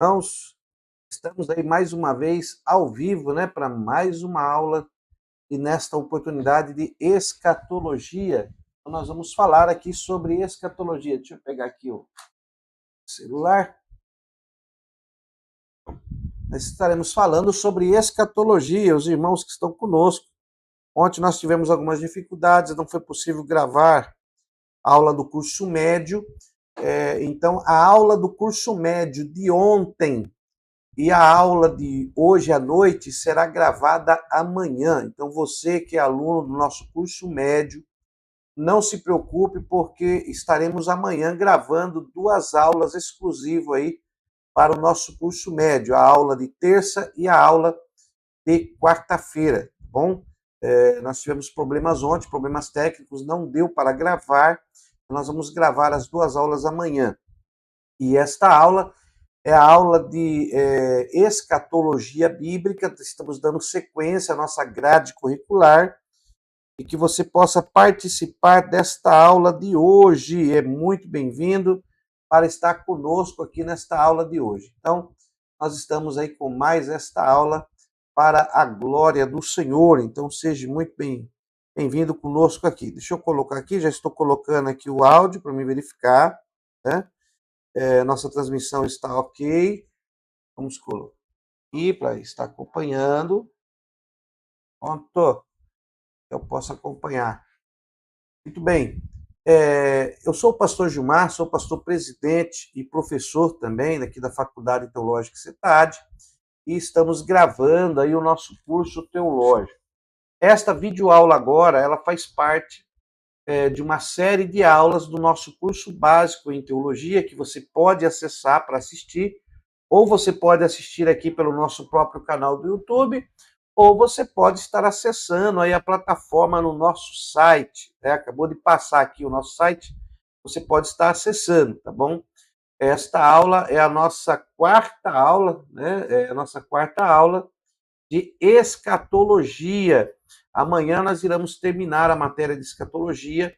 Irmãos, estamos aí mais uma vez ao vivo, né, para mais uma aula e nesta oportunidade de escatologia. Então, nós vamos falar aqui sobre escatologia. Deixa eu pegar aqui o celular. Nós estaremos falando sobre escatologia, os irmãos que estão conosco. Ontem nós tivemos algumas dificuldades, não foi possível gravar a aula do curso médio. Então, a aula do curso médio de ontem e a aula de hoje à noite será gravada amanhã. Então, você que é aluno do nosso curso médio, não se preocupe, porque estaremos amanhã gravando duas aulas exclusivas aí para o nosso curso médio, a aula de terça e a aula de quarta-feira, tá bom? Nós tivemos problemas ontem, problemas técnicos, não deu para gravar. Nós vamos gravar as duas aulas amanhã. E esta aula é a aula de escatologia bíblica. Estamos dando sequência à nossa grade curricular e que você possa participar desta aula de hoje. É muito bem-vindo para estar conosco aqui nesta aula de hoje. Então, nós estamos aí com mais esta aula para a glória do Senhor. Então, seja muito bem-vindo conosco aqui. Deixa eu colocar aqui, já estou colocando aqui o áudio para me verificar, né? Nossa transmissão está ok. Vamos colocar aqui para estar acompanhando. Pronto, eu posso acompanhar. Muito bem. Eu sou o pastor Gilmar, sou pastor presidente e professor também aqui da Faculdade Teológica CETAD, e estamos gravando aí o nosso curso teológico. Esta videoaula agora, ela faz parte de uma série de aulas do nosso curso básico em teologia, que você pode acessar para assistir, ou você pode assistir aqui pelo nosso próprio canal do YouTube, ou você pode estar acessando aí a plataforma no nosso site, né? Acabou de passar aqui o nosso site, você pode estar acessando, tá bom? Esta aula é a nossa quarta aula, né? É a nossa quarta aula de escatologia. Amanhã nós iremos terminar a matéria de escatologia,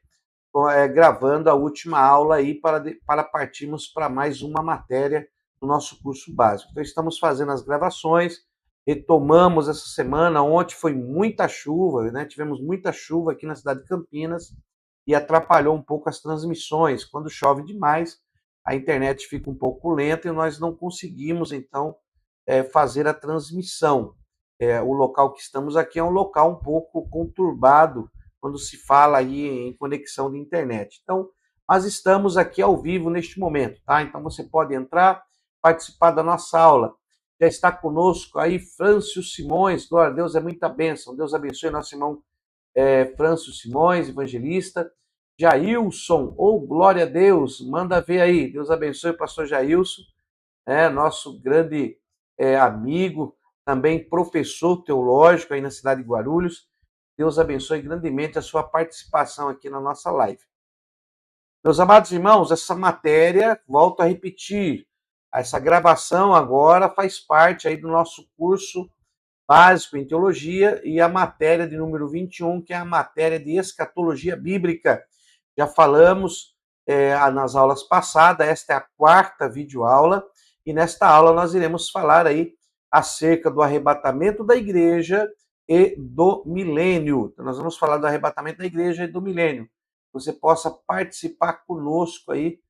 gravando a última aula aí para partirmos para mais uma matéria do nosso curso básico. Então, estamos fazendo as gravações, retomamos essa semana. Ontem foi muita chuva, né? Tivemos muita chuva aqui na cidade de Campinas e atrapalhou um pouco as transmissões. Quando chove demais, a internet fica um pouco lenta e nós não conseguimos, então, fazer a transmissão. O local que estamos aqui é um local um pouco conturbado quando se fala aí em conexão de internet. Então, nós estamos aqui ao vivo neste momento, tá? Então, você pode entrar, participar da nossa aula. Já está conosco aí Frâncio Simões, glória a Deus, é muita bênção. Deus abençoe nosso irmão Frâncio Simões, evangelista. Jailson, glória a Deus, manda ver aí. Deus abençoe o pastor Jailson, nosso grande amigo, também professor teológico aí na cidade de Guarulhos. Deus abençoe grandemente a sua participação aqui na nossa live. Meus amados irmãos, essa matéria, volto a repetir, essa gravação agora faz parte aí do nosso curso básico em teologia e a matéria de número 21, que é a matéria de escatologia bíblica. Já falamos nas aulas passadas, esta é a quarta videoaula, e nesta aula nós iremos falar aí acerca do arrebatamento da igreja e do milênio. Então, nós vamos falar do arrebatamento da igreja e do milênio. Você possa participar conosco aí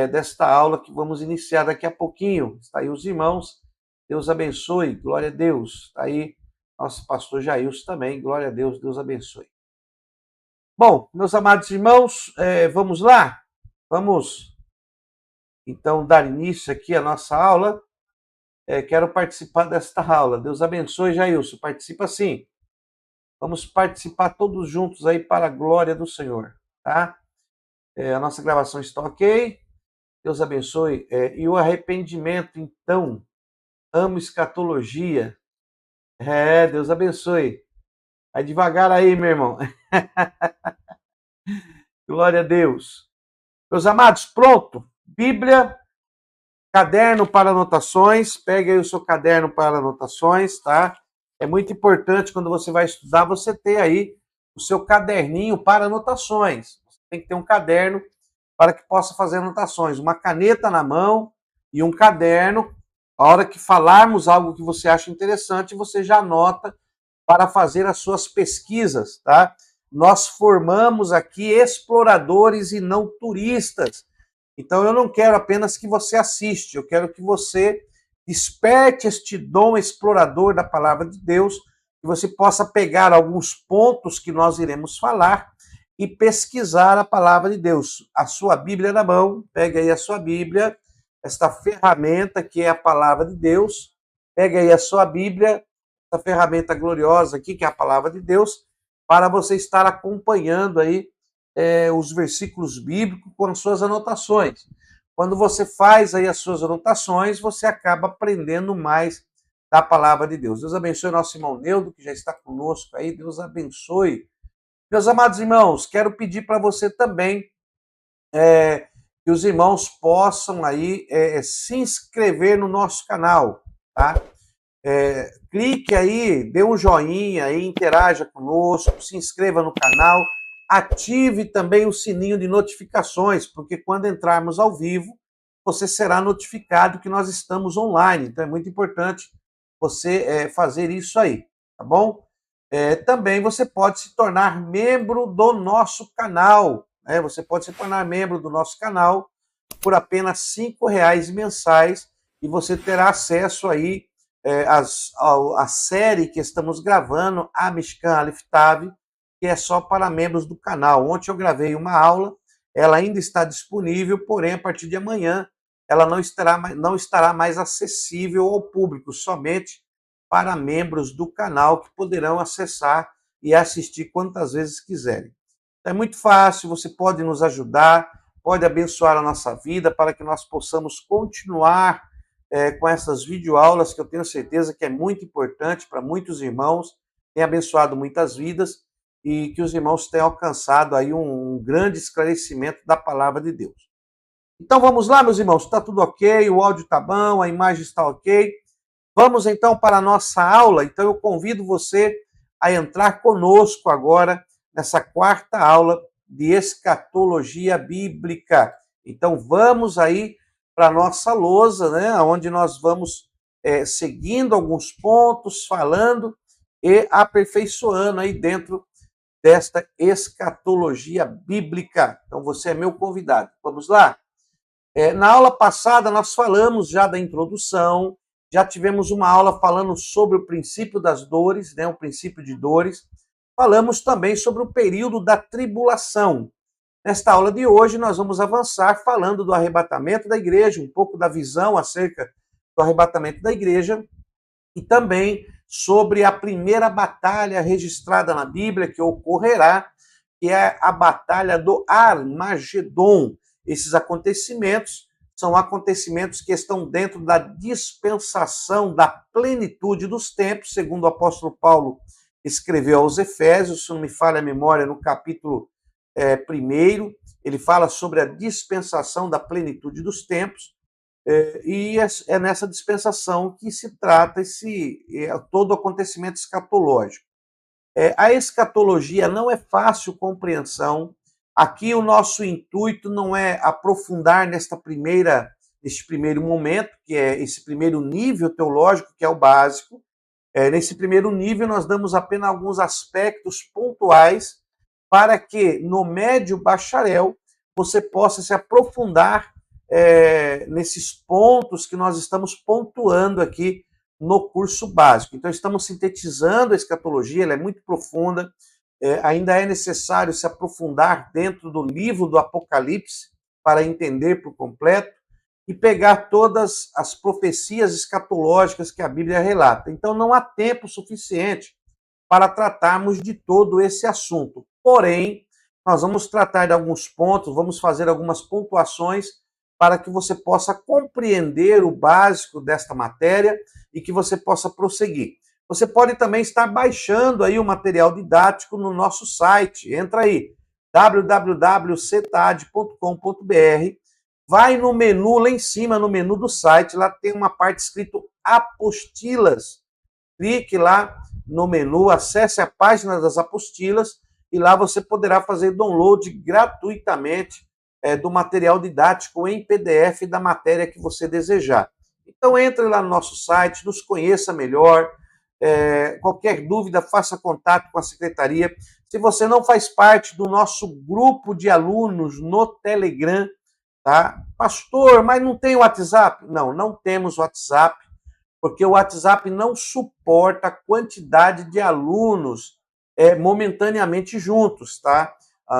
desta aula que vamos iniciar daqui a pouquinho. Está aí os irmãos. Deus abençoe, glória a Deus. Está aí nosso pastor Jailson também, glória a Deus, Deus abençoe. Bom, meus amados irmãos, vamos lá? Vamos, então, dar início aqui à nossa aula. Quero participar desta aula. Deus abençoe, Jailson. Participa sim. Vamos participar todos juntos aí para a glória do Senhor, tá? A nossa gravação está ok. Deus abençoe. E o arrependimento, então, amo escatologia. Deus abençoe. Vai devagar aí, meu irmão. Glória a Deus. Meus amados, pronto. Bíblia, caderno para anotações. Pegue aí o seu caderno para anotações, tá? É muito importante quando você vai estudar, você ter aí o seu caderninho para anotações. Você tem que ter um caderno para que possa fazer anotações. Uma caneta na mão e um caderno A hora que falarmos algo que você acha interessante, você já anota para fazer as suas pesquisas, tá? Nós formamos aqui exploradores e não turistas. Então eu não quero apenas que você assiste, eu quero que você desperte este dom explorador da palavra de Deus, que você possa pegar alguns pontos que nós iremos falar e pesquisar a palavra de Deus. A sua Bíblia na mão, pegue aí a sua Bíblia, esta ferramenta que é a palavra de Deus, pegue aí a sua Bíblia, essa ferramenta gloriosa aqui, que é a palavra de Deus, para você estar acompanhando aí os versículos bíblicos com as suas anotações. Quando você faz aí as suas anotações, você acaba aprendendo mais da palavra de Deus. Deus abençoe o nosso irmão Neudo, que já está conosco aí. Deus abençoe. Meus amados irmãos, quero pedir para você também que os irmãos possam aí se inscrever no nosso canal, tá? Clique aí, dê um joinha aí, interaja conosco, se inscreva no canal, ative também o sininho de notificações, porque quando entrarmos ao vivo, você será notificado que nós estamos online. Então é muito importante você fazer isso aí, tá bom? Também você pode se tornar membro do nosso canal, né? Você pode se tornar membro do nosso canal por apenas R$ 5 mensais e você terá acesso aí a série que estamos gravando, a Mishkan Aleph Tav, que é só para membros do canal. Ontem eu gravei uma aula, ela ainda está disponível, porém a partir de amanhã ela não estará mais acessível ao público, somente para membros do canal que poderão acessar e assistir quantas vezes quiserem. Então, é muito fácil, você pode nos ajudar, pode abençoar a nossa vida para que nós possamos continuar com essas videoaulas, que eu tenho certeza que é muito importante para muitos irmãos, tem abençoado muitas vidas e que os irmãos tenham alcançado aí um grande esclarecimento da palavra de Deus. Então vamos lá, meus irmãos, está tudo ok, o áudio está bom, a imagem está ok. Vamos então para a nossa aula. Então eu convido você a entrar conosco agora nessa quarta aula de escatologia bíblica. Então vamos aí para a nossa lousa, né, onde nós vamos seguindo alguns pontos, falando e aperfeiçoando aí dentro desta escatologia bíblica. Então você é meu convidado. Vamos lá? Na aula passada nós falamos já da introdução, já tivemos uma aula falando sobre o princípio das dores, né, o princípio de dores. Falamos também sobre o período da tribulação. Nesta aula de hoje nós vamos avançar falando do arrebatamento da igreja, um pouco da visão acerca do arrebatamento da igreja e também sobre a primeira batalha registrada na Bíblia que ocorrerá, que é a batalha do Armagedon. Esses acontecimentos são acontecimentos que estão dentro da dispensação da plenitude dos tempos, segundo o apóstolo Paulo escreveu aos Efésios, se não me falha a memória, no capítulo 1, ele fala sobre a dispensação da plenitude dos tempos, e é nessa dispensação que se trata todo o acontecimento escatológico. A escatologia não é fácil compreensão. Aqui o nosso intuito não é aprofundar neste primeiro momento, que é esse primeiro nível teológico, que é o básico. Nesse primeiro nível nós damos apenas alguns aspectos pontuais para que no médio bacharel você possa se aprofundar nesses pontos que nós estamos pontuando aqui no curso básico. Então estamos sintetizando a escatologia, ela é muito profunda. Ainda é necessário se aprofundar dentro do livro do Apocalipse para entender por completo e pegar todas as profecias escatológicas que a Bíblia relata. Então não há tempo suficiente para tratarmos de todo esse assunto. Porém, nós vamos tratar de alguns pontos, vamos fazer algumas pontuações para que você possa compreender o básico desta matéria e que você possa prosseguir. Você pode também estar baixando aí o material didático no nosso site. Entra aí, www.cetad.com.br. Vai no menu, lá em cima, no menu do site, lá tem uma parte escrito apostilas. Clique lá no menu, acesse a página das apostilas e lá você poderá fazer download gratuitamente do material didático em PDF da matéria que você desejar. Então entre lá no nosso site, nos conheça melhor. Qualquer dúvida, faça contato com a secretaria. Se você não faz parte do nosso grupo de alunos no Telegram, tá? Pastor, mas não tem WhatsApp? Não, não temos WhatsApp, porque o WhatsApp não suporta a quantidade de alunos momentaneamente juntos, tá?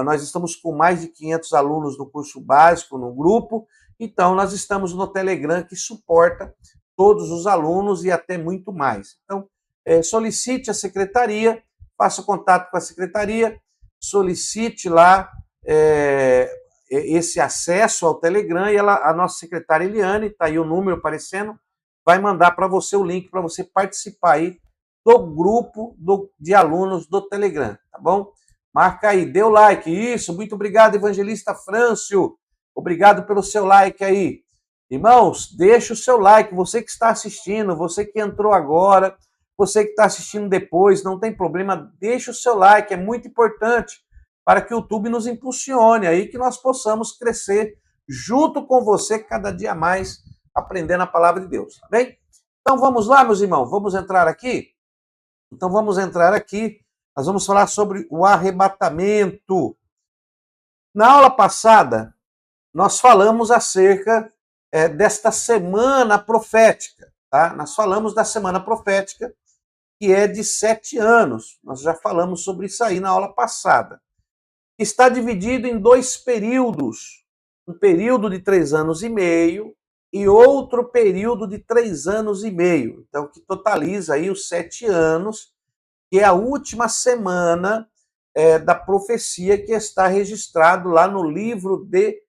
Nós estamos com mais de 500 alunos no curso básico, no grupo, então nós estamos no Telegram, que suporta todos os alunos e até muito mais. Então, solicite a secretaria, faça contato com a secretaria, solicite lá esse acesso ao Telegram e a nossa secretária Eliane, está aí o número aparecendo, vai mandar para você o link para você participar aí do grupo de alunos do Telegram, tá bom? Marca aí, dê o like, isso, muito obrigado, Evangelista Frâncio, obrigado pelo seu like aí. Irmãos, deixa o seu like, você que está assistindo, você que entrou agora, você que está assistindo depois, não tem problema, deixa o seu like, é muito importante para que o YouTube nos impulsione aí, que nós possamos crescer junto com você cada dia mais, aprendendo a palavra de Deus, tá bem? Então vamos lá, meus irmãos, vamos entrar aqui? Então vamos entrar aqui, nós vamos falar sobre o arrebatamento. Na aula passada, nós falamos acerca desta semana profética, tá? Nós falamos da semana profética, que é de 7 anos. Nós já falamos sobre isso aí na aula passada. Está dividido em 2 períodos. Um período de 3 anos e meio e outro período de 3 anos e meio. Então, que totaliza aí os 7 anos, que é a última semana da profecia que está registrado lá no livro de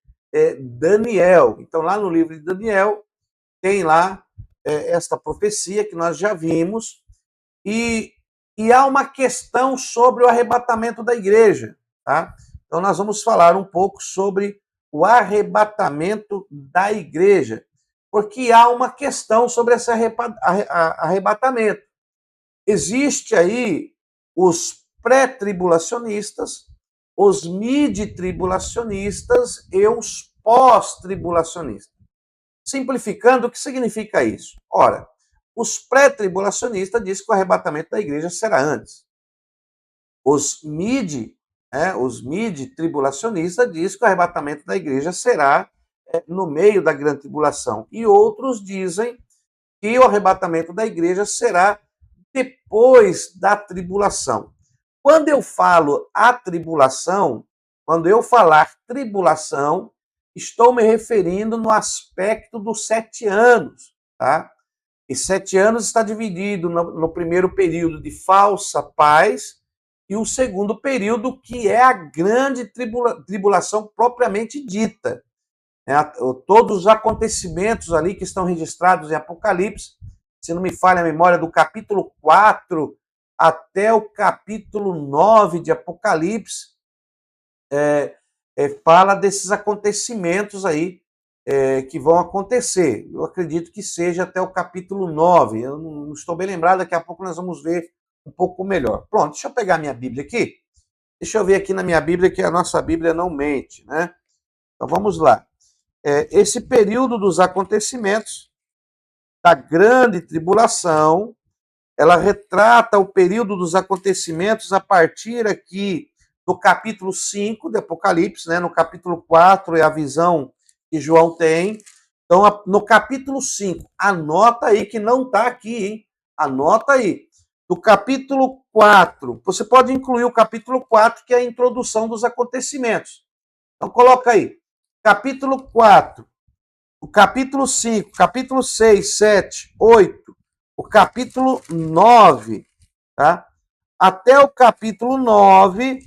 Daniel. Então, lá no livro de Daniel, tem lá esta profecia que nós já vimos, e há uma questão sobre o arrebatamento da igreja, tá? Então, nós vamos falar um pouco sobre o arrebatamento da igreja, porque há uma questão sobre esse arrebatamento. Existe aí os pré-tribulacionistas, os mid-tribulacionistas e os pós-tribulacionistas. Simplificando, o que significa isso? Ora, os pré-tribulacionistas dizem que o arrebatamento da igreja será antes. Os mid-tribulacionistas dizem que o arrebatamento da igreja será no meio da grande tribulação. E outros dizem que o arrebatamento da igreja será depois da tribulação. Quando eu falo a tribulação, quando eu falar tribulação, estou me referindo no aspecto dos 7 anos, tá? E 7 anos está dividido no primeiro período de falsa paz e o segundo período, que é a grande tribulação propriamente dita. Todos os acontecimentos ali que estão registrados em Apocalipse, se não me falha a memória, do capítulo 4 até o capítulo 9 de Apocalipse, fala desses acontecimentos aí que vão acontecer. Eu acredito que seja até o capítulo 9. Eu não estou bem lembrado, daqui a pouco nós vamos ver um pouco melhor. Pronto, deixa eu pegar minha Bíblia aqui. Deixa eu ver aqui na minha Bíblia, que a nossa Bíblia não mente, né? Então vamos lá. Esse período dos acontecimentos da grande tribulação, ela retrata o período dos acontecimentos a partir aqui do capítulo 5 de Apocalipse, né? No capítulo 4 é a visão que João tem. Então, no capítulo 5, anota aí que não está aqui, hein? Anota aí. Do capítulo 4, você pode incluir o capítulo 4, que é a introdução dos acontecimentos. Então, coloca aí. Capítulo 4, o capítulo 5, capítulo 6, 7, 8, o capítulo 9, tá? Até o capítulo 9,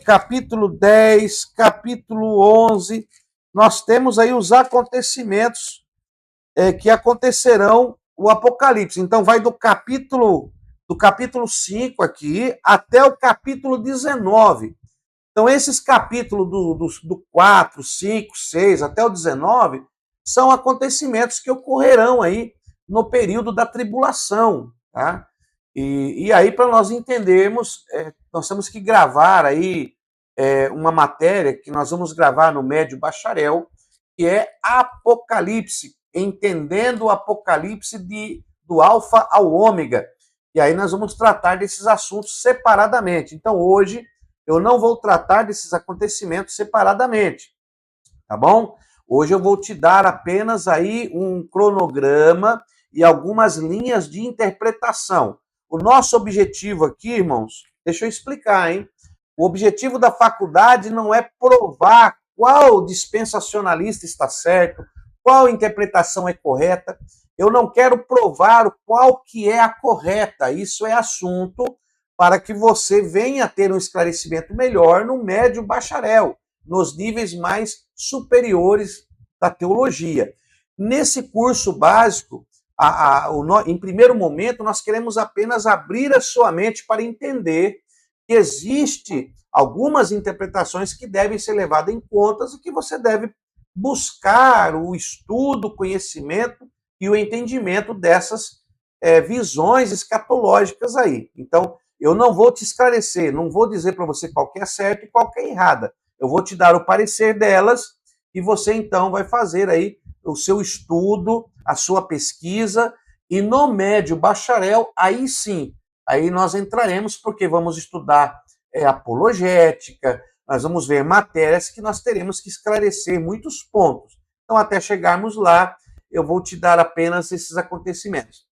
capítulo 10, capítulo 11, nós temos aí os acontecimentos que acontecerão o Apocalipse. Então, vai do capítulo 5 aqui até o capítulo 19. Então, esses capítulos do 4, 5, 6 até o 19 são acontecimentos que ocorrerão aí no período da tribulação, tá? E aí, para nós entendermos, nós temos que gravar aí uma matéria que nós vamos gravar no Médio Bacharel, que é Apocalipse, entendendo o Apocalipse do Alfa ao Ômega. E aí nós vamos tratar desses assuntos separadamente. Então hoje eu não vou tratar desses acontecimentos separadamente, tá bom? Hoje eu vou te dar apenas aí um cronograma e algumas linhas de interpretação. O nosso objetivo aqui, irmãos, deixa eu explicar, hein? O objetivo da faculdade não é provar qual dispensacionalista está certo, qual interpretação é correta. Eu não quero provar qual que é a correta. Isso é assunto para que você venha ter um esclarecimento melhor no médio bacharel, nos níveis mais superiores da teologia. Nesse curso básico, em primeiro momento, nós queremos apenas abrir a sua mente para entender que existe algumas interpretações que devem ser levadas em conta e que você deve buscar o estudo, o conhecimento e o entendimento dessas visões escatológicas aí. Então, eu não vou te esclarecer, não vou dizer para você qual que é certo e qual que é errada. Eu vou te dar o parecer delas e você então vai fazer aí o seu estudo, a sua pesquisa, e no médio bacharel, aí sim, aí nós entraremos porque vamos estudar apologética, nós vamos ver matérias que nós teremos que esclarecer muitos pontos. Então, até chegarmos lá, eu vou te dar apenas esses acontecimentos.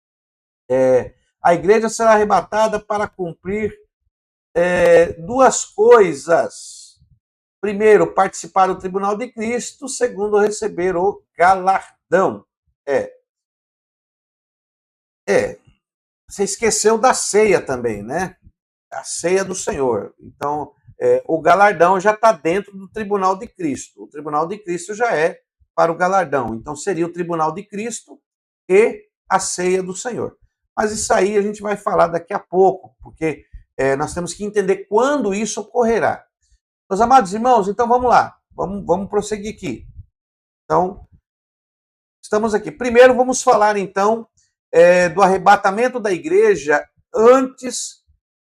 A igreja será arrebatada para cumprir duas coisas. Primeiro, participar do tribunal de Cristo. Segundo, receber o galardão. Você esqueceu da ceia também, né? A ceia do Senhor. Então, o galardão já está dentro do tribunal de Cristo. O tribunal de Cristo já é para o galardão. Então, seria o tribunal de Cristo e a ceia do Senhor. Mas isso aí a gente vai falar daqui a pouco, porque nós temos que entender quando isso ocorrerá. Meus amados irmãos, então vamos lá. Vamos prosseguir aqui. Então, estamos aqui. Primeiro, vamos falar, então, do arrebatamento da igreja antes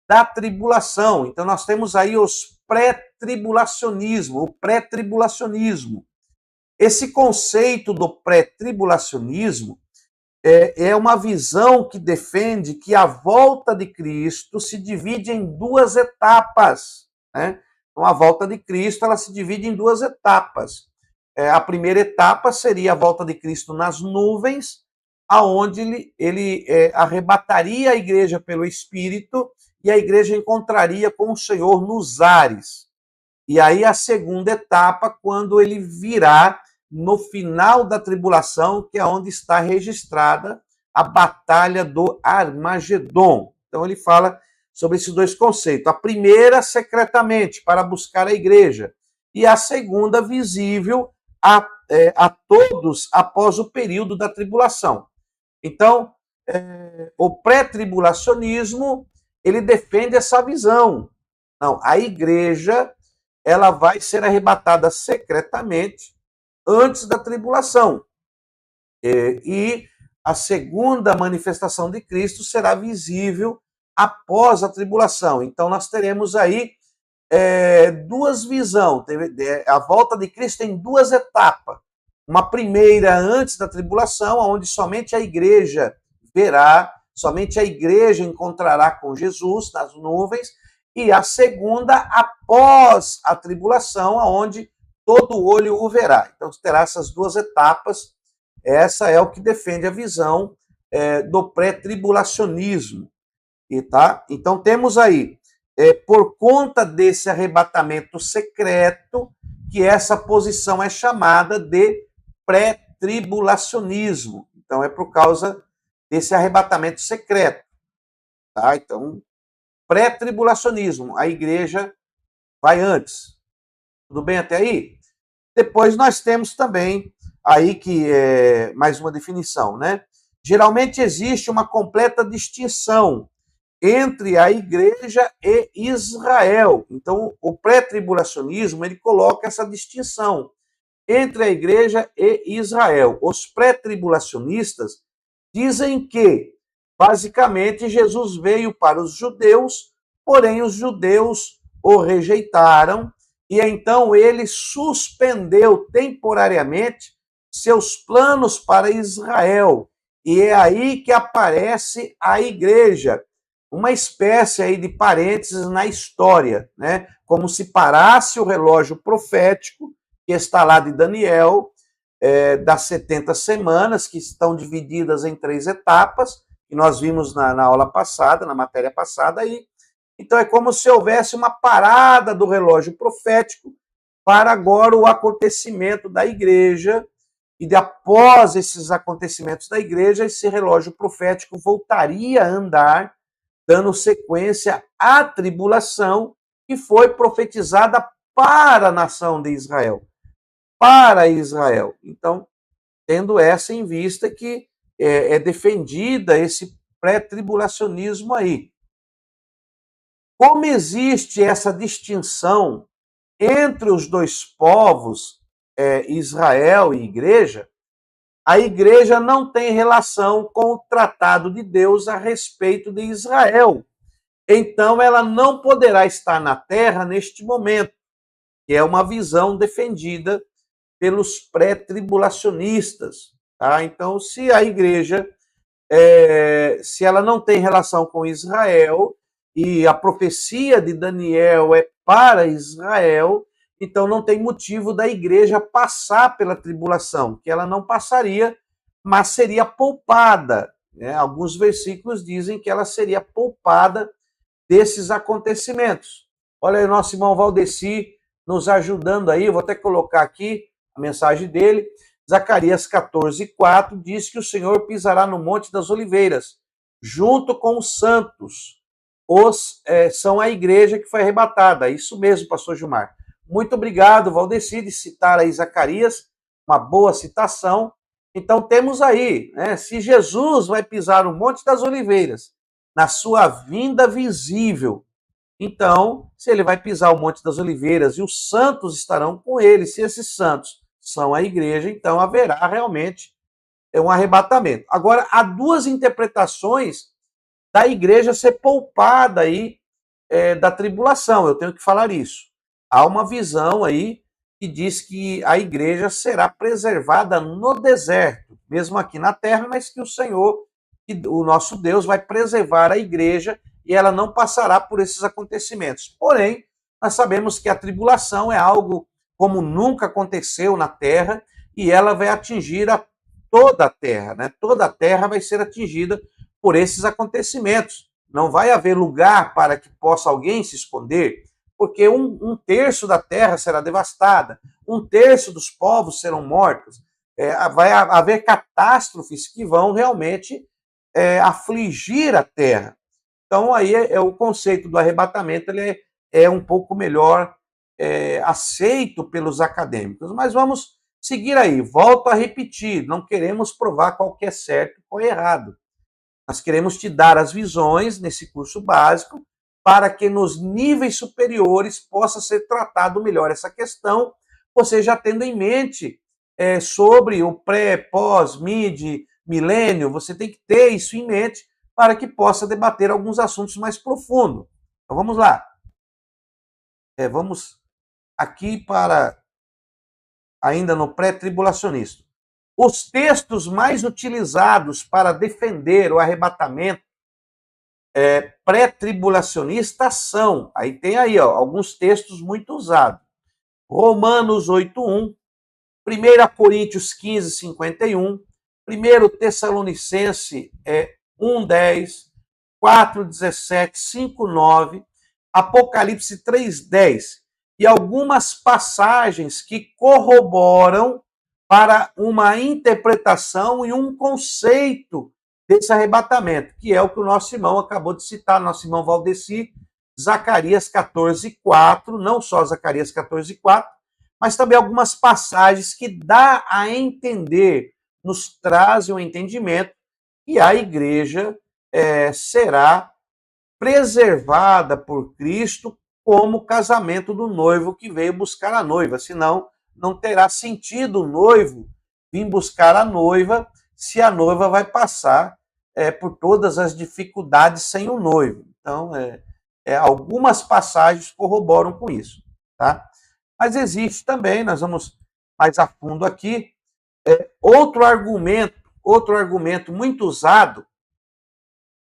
da tribulação. Então, nós temos aí os pré-tribulacionismo, o pré-tribulacionismo. Esse conceito do pré-tribulacionismo é uma visão que defende que a volta de Cristo se divide em duas etapas, né? Então, a volta de Cristo ela se divide em duas etapas. A primeira etapa seria a volta de Cristo nas nuvens, aonde ele arrebataria a igreja pelo Espírito e a igreja encontraria com o Senhor nos ares. E aí a segunda etapa, quando ele virá no final da tribulação, que é onde está registrada a batalha do Armagedon. Então ele fala sobre esses dois conceitos. A primeira, secretamente, para buscar a igreja. E a segunda, visível a todos após o período da tribulação. Então, o pré-tribulacionismo, ele defende essa visão. Não, a igreja, ela vai ser arrebatada secretamente antes da tribulação. E a segunda manifestação de Cristo será visível após a tribulação. Então, nós teremos aí duas visões. A volta de Cristo tem duas etapas. Uma primeira antes da tribulação, onde somente a igreja verá, somente a igreja encontrará com Jesus nas nuvens, e a segunda após a tribulação, onde todo olho o verá. Então, terá essas duas etapas. Essa é o que defende a visão do pré-tribulacionismo. Então, temos aí, por conta desse arrebatamento secreto, que essa posição é chamada de pré-tribulacionismo. Então, é por causa desse arrebatamento secreto. Então, pré-tribulacionismo, a igreja vai antes. Tudo bem até aí? Depois nós temos também aí que mais uma definição, né? Geralmente existe uma completa distinção entre a igreja e Israel. Então, o pré-tribulacionismo, ele coloca essa distinção entre a igreja e Israel. Os pré-tribulacionistas dizem que, basicamente, Jesus veio para os judeus, porém os judeus o rejeitaram, e então ele suspendeu temporariamente seus planos para Israel. E é aí que aparece a igreja, uma espécie aí de parênteses na história, né? Como se parasse o relógio profético, que está lá de Daniel, das 70 semanas, que estão divididas em 3 etapas, que nós vimos na aula passada, na matéria passada, aí. Então é como se houvesse uma parada do relógio profético para agora o acontecimento da igreja, e de após esses acontecimentos da igreja, esse relógio profético voltaria a andar, dando sequência à tribulação que foi profetizada para a nação de Israel. Para Israel. Então, tendo essa em vista que é defendida esse pré-tribulacionismo aí. Como existe essa distinção entre os dois povos, Israel e igreja, a igreja não tem relação com o tratado de Deus a respeito de Israel. Então, ela não poderá estar na terra neste momento, que é uma visão defendida pelos pré-tribulacionistas. Tá? Então, se a igreja, se ela não tem relação com Israel, e a profecia de Daniel é para Israel, então não tem motivo da igreja passar pela tribulação, que ela não passaria, mas seria poupada. Né? Alguns versículos dizem que ela seria poupada desses acontecimentos. Olha aí o nosso irmão Valdeci nos ajudando aí, eu vou até colocar aqui a mensagem dele. Zacarias 14:4 diz que o Senhor pisará no Monte das Oliveiras, junto com os santos. São a igreja que foi arrebatada. Isso mesmo, pastor Gilmar. Muito obrigado, Valdeci, de citar aí Zacarias, uma boa citação. Então temos aí, né, se Jesus vai pisar no Monte das Oliveiras, na sua vinda visível, então, se ele vai pisar o Monte das Oliveiras e os santos estarão com ele, se esses santos são a igreja, então haverá realmente um arrebatamento. Agora, há duas interpretações da igreja ser poupada aí da tribulação, eu tenho que falar isso. Há uma visão aí que diz que a igreja será preservada no deserto, mesmo aqui na terra, mas que o Senhor, o nosso Deus, vai preservar a igreja e ela não passará por esses acontecimentos. Porém, nós sabemos que a tribulação é algo como nunca aconteceu na terra e ela vai atingir toda a terra, né? Toda a terra vai ser atingida por esses acontecimentos. Não vai haver lugar para que possa alguém se esconder, porque um terço da terra será devastada, um terço dos povos serão mortos, vai haver catástrofes que vão realmente afligir a terra. Então, aí o conceito do arrebatamento ele é um pouco melhor aceito pelos acadêmicos. Mas vamos seguir aí. Volto a repetir, não queremos provar qual que é certo ou errado. Nós queremos te dar as visões nesse curso básico para que nos níveis superiores possa ser tratado melhor essa questão, você já tendo em mente sobre o pré, pós, mid, milênio, você tem que ter isso em mente para que possa debater alguns assuntos mais profundos. Então vamos lá. Vamos aqui para ainda no pré-tribulacionista. Os textos mais utilizados para defender o arrebatamento pré-tribulacionista são, aí tem aí alguns textos muito usados. Romanos 8:1, 1 Coríntios 15:51, 1 Tessalonicense 1:10, 4:17, 5:9, Apocalipse 3:10 e algumas passagens que corroboram para uma interpretação e um conceito desse arrebatamento, que é o que o nosso irmão acabou de citar, nosso irmão Valdeci, Zacarias 14:4, não só Zacarias 14:4, mas também algumas passagens que dá a entender, nos trazem um entendimento que a igreja será preservada por Cristo como casamento do noivo que veio buscar a noiva, senão não terá sentido o noivo vir buscar a noiva se a noiva vai passar por todas as dificuldades sem o noivo. Então, algumas passagens corroboram com isso. Tá? Mas existe também, nós vamos mais a fundo aqui, Outro argumento muito usado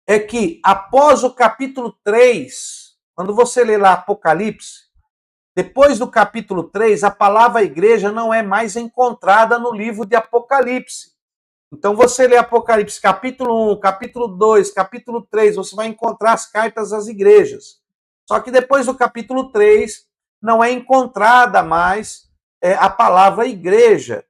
é que após o capítulo 3, quando você lê lá Apocalipse, depois do capítulo 3, a palavra igreja não é mais encontrada no livro de Apocalipse. Então você lê Apocalipse capítulo 1, capítulo 2, capítulo 3, você vai encontrar as cartas às igrejas. Só que depois do capítulo 3, não é encontrada mais a palavra igreja.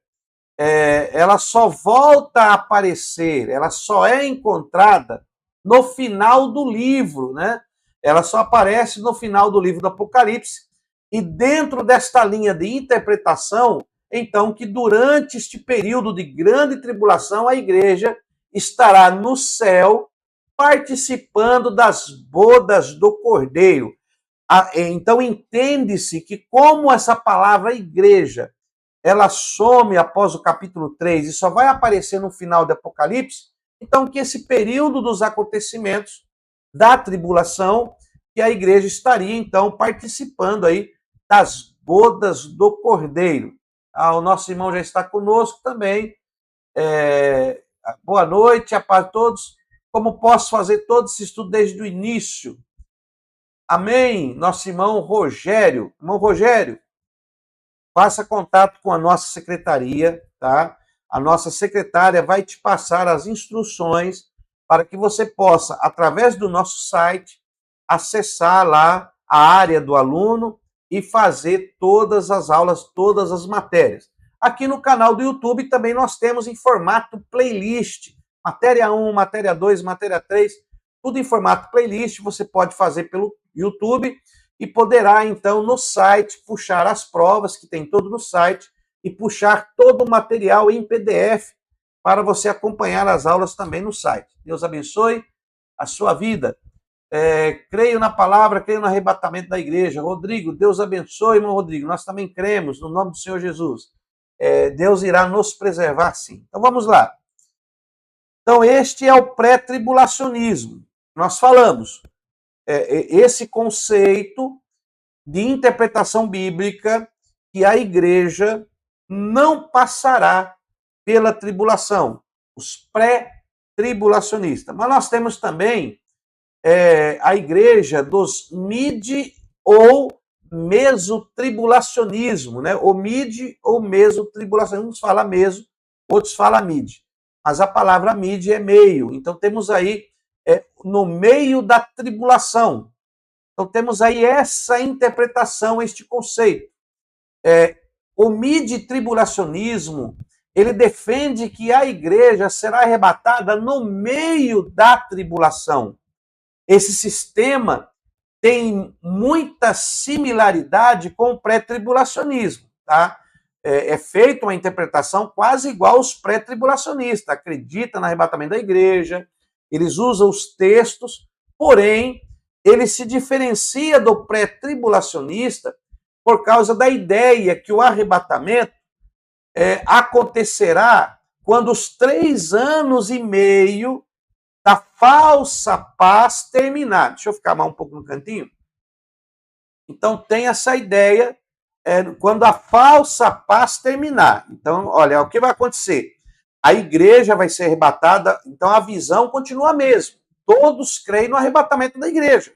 Ela só volta a aparecer, ela só é encontrada no final do livro, né? Ela só aparece no final do livro do Apocalipse. E dentro desta linha de interpretação, então, que durante este período de grande tribulação, a igreja estará no céu participando das bodas do Cordeiro. Então, entende-se que como essa palavra igreja, ela some após o capítulo 3 e só vai aparecer no final do Apocalipse, então que esse período dos acontecimentos da tribulação, que a igreja estaria, então, participando aí das bodas do Cordeiro. O nosso irmão já está conosco também. Boa noite, a paz a todos. Como posso fazer todo esse estudo desde o início? Amém. Nosso irmão Rogério. Irmão Rogério, faça contato com a nossa secretaria, tá? A nossa secretária vai te passar as instruções para que você possa, através do nosso site, acessar lá a área do aluno e fazer todas as aulas, todas as matérias. Aqui no canal do YouTube também nós temos em formato playlist. Matéria 1, matéria 2, matéria 3, tudo em formato playlist. Você pode fazer pelo YouTube e poderá, então, no site, puxar as provas, que tem todo no site, e puxar todo o material em PDF para você acompanhar as aulas também no site. Deus abençoe a sua vida. Creio na palavra, creio no arrebatamento da igreja. Rodrigo, Deus abençoe, irmão Rodrigo. Nós também cremos no nome do Senhor Jesus. Deus irá nos preservar, sim. Então, vamos lá. Então, este é o pré-tribulacionismo. Nós falamos esse conceito de interpretação bíblica que a igreja não passará pela tribulação, os pré-tribulacionistas. Mas nós temos também a igreja dos mid ou mesotribulacionismo, né? O mid ou mesotribulacionismo, uns falam meso, outros falam mid. Mas a palavra mid é meio. Então temos aí no meio da tribulação. Então temos aí essa interpretação, este conceito. O mid-tribulacionismo, ele defende que a igreja será arrebatada no meio da tribulação. Esse sistema tem muita similaridade com o pré-tribulacionismo, tá? É feita uma interpretação quase igual aos pré-tribulacionistas, acredita no arrebatamento da igreja, eles usam os textos, porém, ele se diferencia do pré-tribulacionista por causa da ideia que o arrebatamento acontecerá quando os 3 anos e meio da falsa paz terminar. Deixa eu ficar mais um pouco no cantinho. Então, tem essa ideia quando a falsa paz terminar. Então, olha, o que vai acontecer? A igreja vai ser arrebatada, então a visão continua a mesma. Todos creem no arrebatamento da igreja.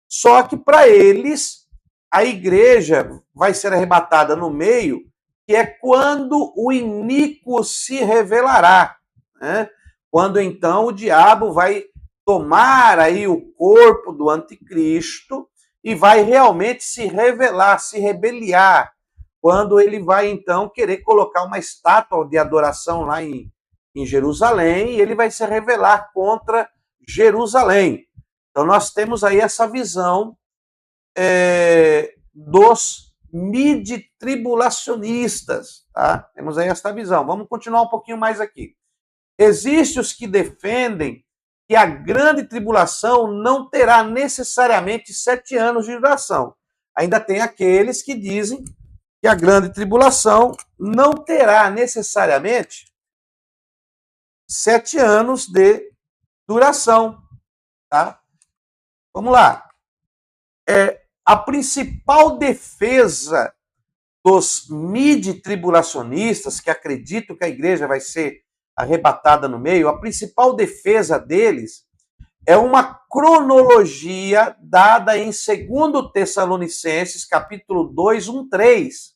Só que para eles, a igreja vai ser arrebatada no meio, que é quando o iníquo se revelará, né? Quando então o diabo vai tomar aí o corpo do anticristo e vai realmente se revelar, se rebeliar, quando ele vai então querer colocar uma estátua de adoração lá em Jerusalém, e ele vai se revelar contra Jerusalém. Então nós temos aí essa visão dos mid-tribulacionistas, tá? Temos aí essa visão. Vamos continuar um pouquinho mais aqui. Existem os que defendem que a grande tribulação não terá necessariamente 7 anos de duração. Ainda tem aqueles que dizem que a grande tribulação não terá necessariamente 7 anos de duração, tá? Vamos lá. A principal defesa dos midi-tribulacionistas, que acreditam que a igreja vai ser arrebatada no meio, a principal defesa deles é uma cronologia dada em 2 Tessalonicenses, capítulo 2, 1, 3,